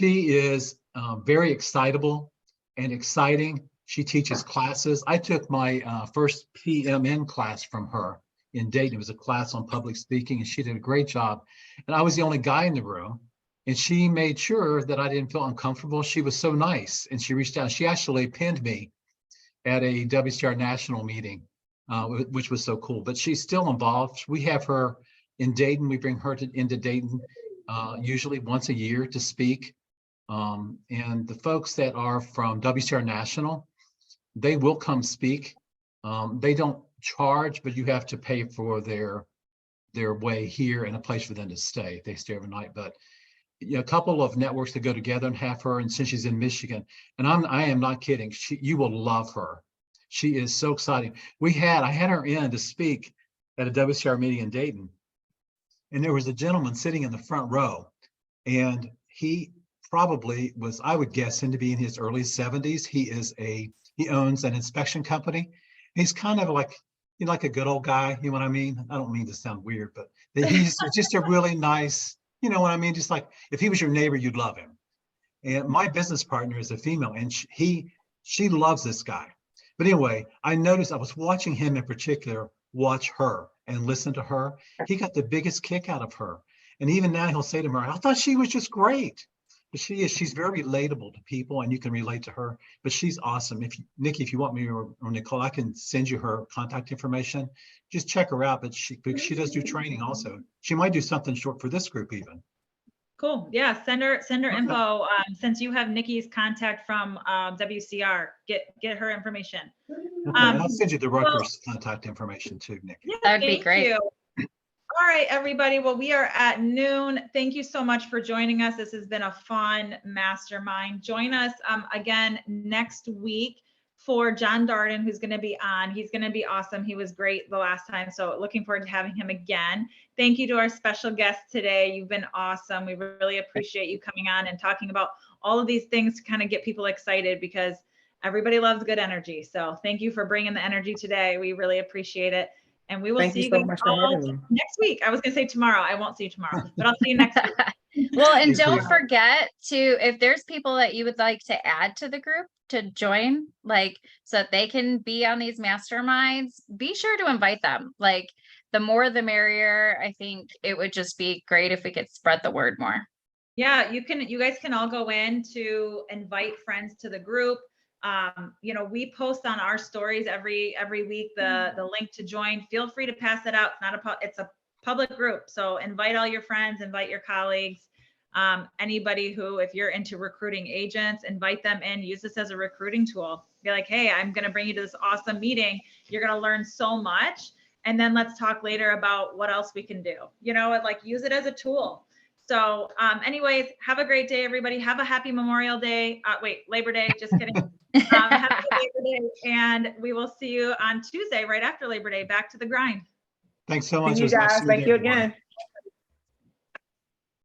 She is very excitable and exciting. She teaches classes. I took my first PMN class from her in Dayton. It was a class on public speaking, and she did a great job. And I was the only guy in the room, and she made sure that I didn't feel uncomfortable. She was so nice, and she reached out. She actually pinned me at a WCR national meeting, which was so cool. But she's still involved. We have her in Dayton. We bring her into Dayton usually once a year to speak. And the folks that are from WCR National, they will come speak. They don't charge, but you have to pay for their way here and a place for them to stay. They stay overnight. But you know, a couple of networks that go together and have her, and since she's in Michigan, and I am not kidding, you will love her. She is so exciting. I had her in to speak at a WCR meeting in Dayton, and there was a gentleman sitting in the front row, and he probably was, I would guess him to be in his early 70s. He owns an inspection company. He's kind of like, you know, like a good old guy, you know what I mean? I don't mean to sound weird, but he's just a really nice, you know what I mean? Just like if he was your neighbor, you'd love him. And my business partner is a female, and she loves this guy. But anyway, I noticed, I was watching him in particular watch her and listen to her. He got the biggest kick out of her. And even now he'll say to her, I thought she was just great. But she's very relatable to people, and you can relate to her. But she's awesome. Nikki, if you want me or Nicole, I can send you her contact information. Just check her out. But she does do training also. She might do something short for this group even. Cool. Yeah. Send her info. Since you have Nikki's contact from WCR, get her information. Okay, and I'll send you the Rutgers contact information too, Nikki. Yeah, That'd be thank great. you. All right, everybody. Well, we are at noon. Thank you so much for joining us. This has been a fun mastermind. Join us again next week for John Darden, who's going to be on. He's going to be awesome. He was great the last time. So looking forward to having him again. Thank you to our special guest today. You've been awesome. We really appreciate you coming on and talking about all of these things to kind of get people excited, because everybody loves good energy. So thank you for bringing the energy today. We really appreciate it. And we will Thank see you you so guys much for all having me. next week. I was going to say tomorrow. I won't see you tomorrow, but I'll see you next week. Well, and Yes, don't ma'am. forget to, if there's people that you would like to add to the group to join, like, so that they can be on these masterminds, be sure to invite them. Like, the more the merrier. I think it would just be great if we could spread the word more. Yeah, you guys can all go in to invite friends to the group. You know, we post on our stories every week the link to join. Feel free to pass it out. It's a public group. So invite all your friends, invite your colleagues, anybody who, if you're into recruiting agents, invite them in, use this as a recruiting tool. Be like, hey, I'm going to bring you to this awesome meeting. You're going to learn so much. And then let's talk later about what else we can do. You know, like use it as a tool. So anyways, have a great day, everybody. Have a happy Memorial Day. Labor Day, just kidding. Have a good Labor Day. And we will see you on Tuesday, right after Labor Day, back to the grind. Thanks so much. See It you was nice guys. to meet Thank you everyone. again.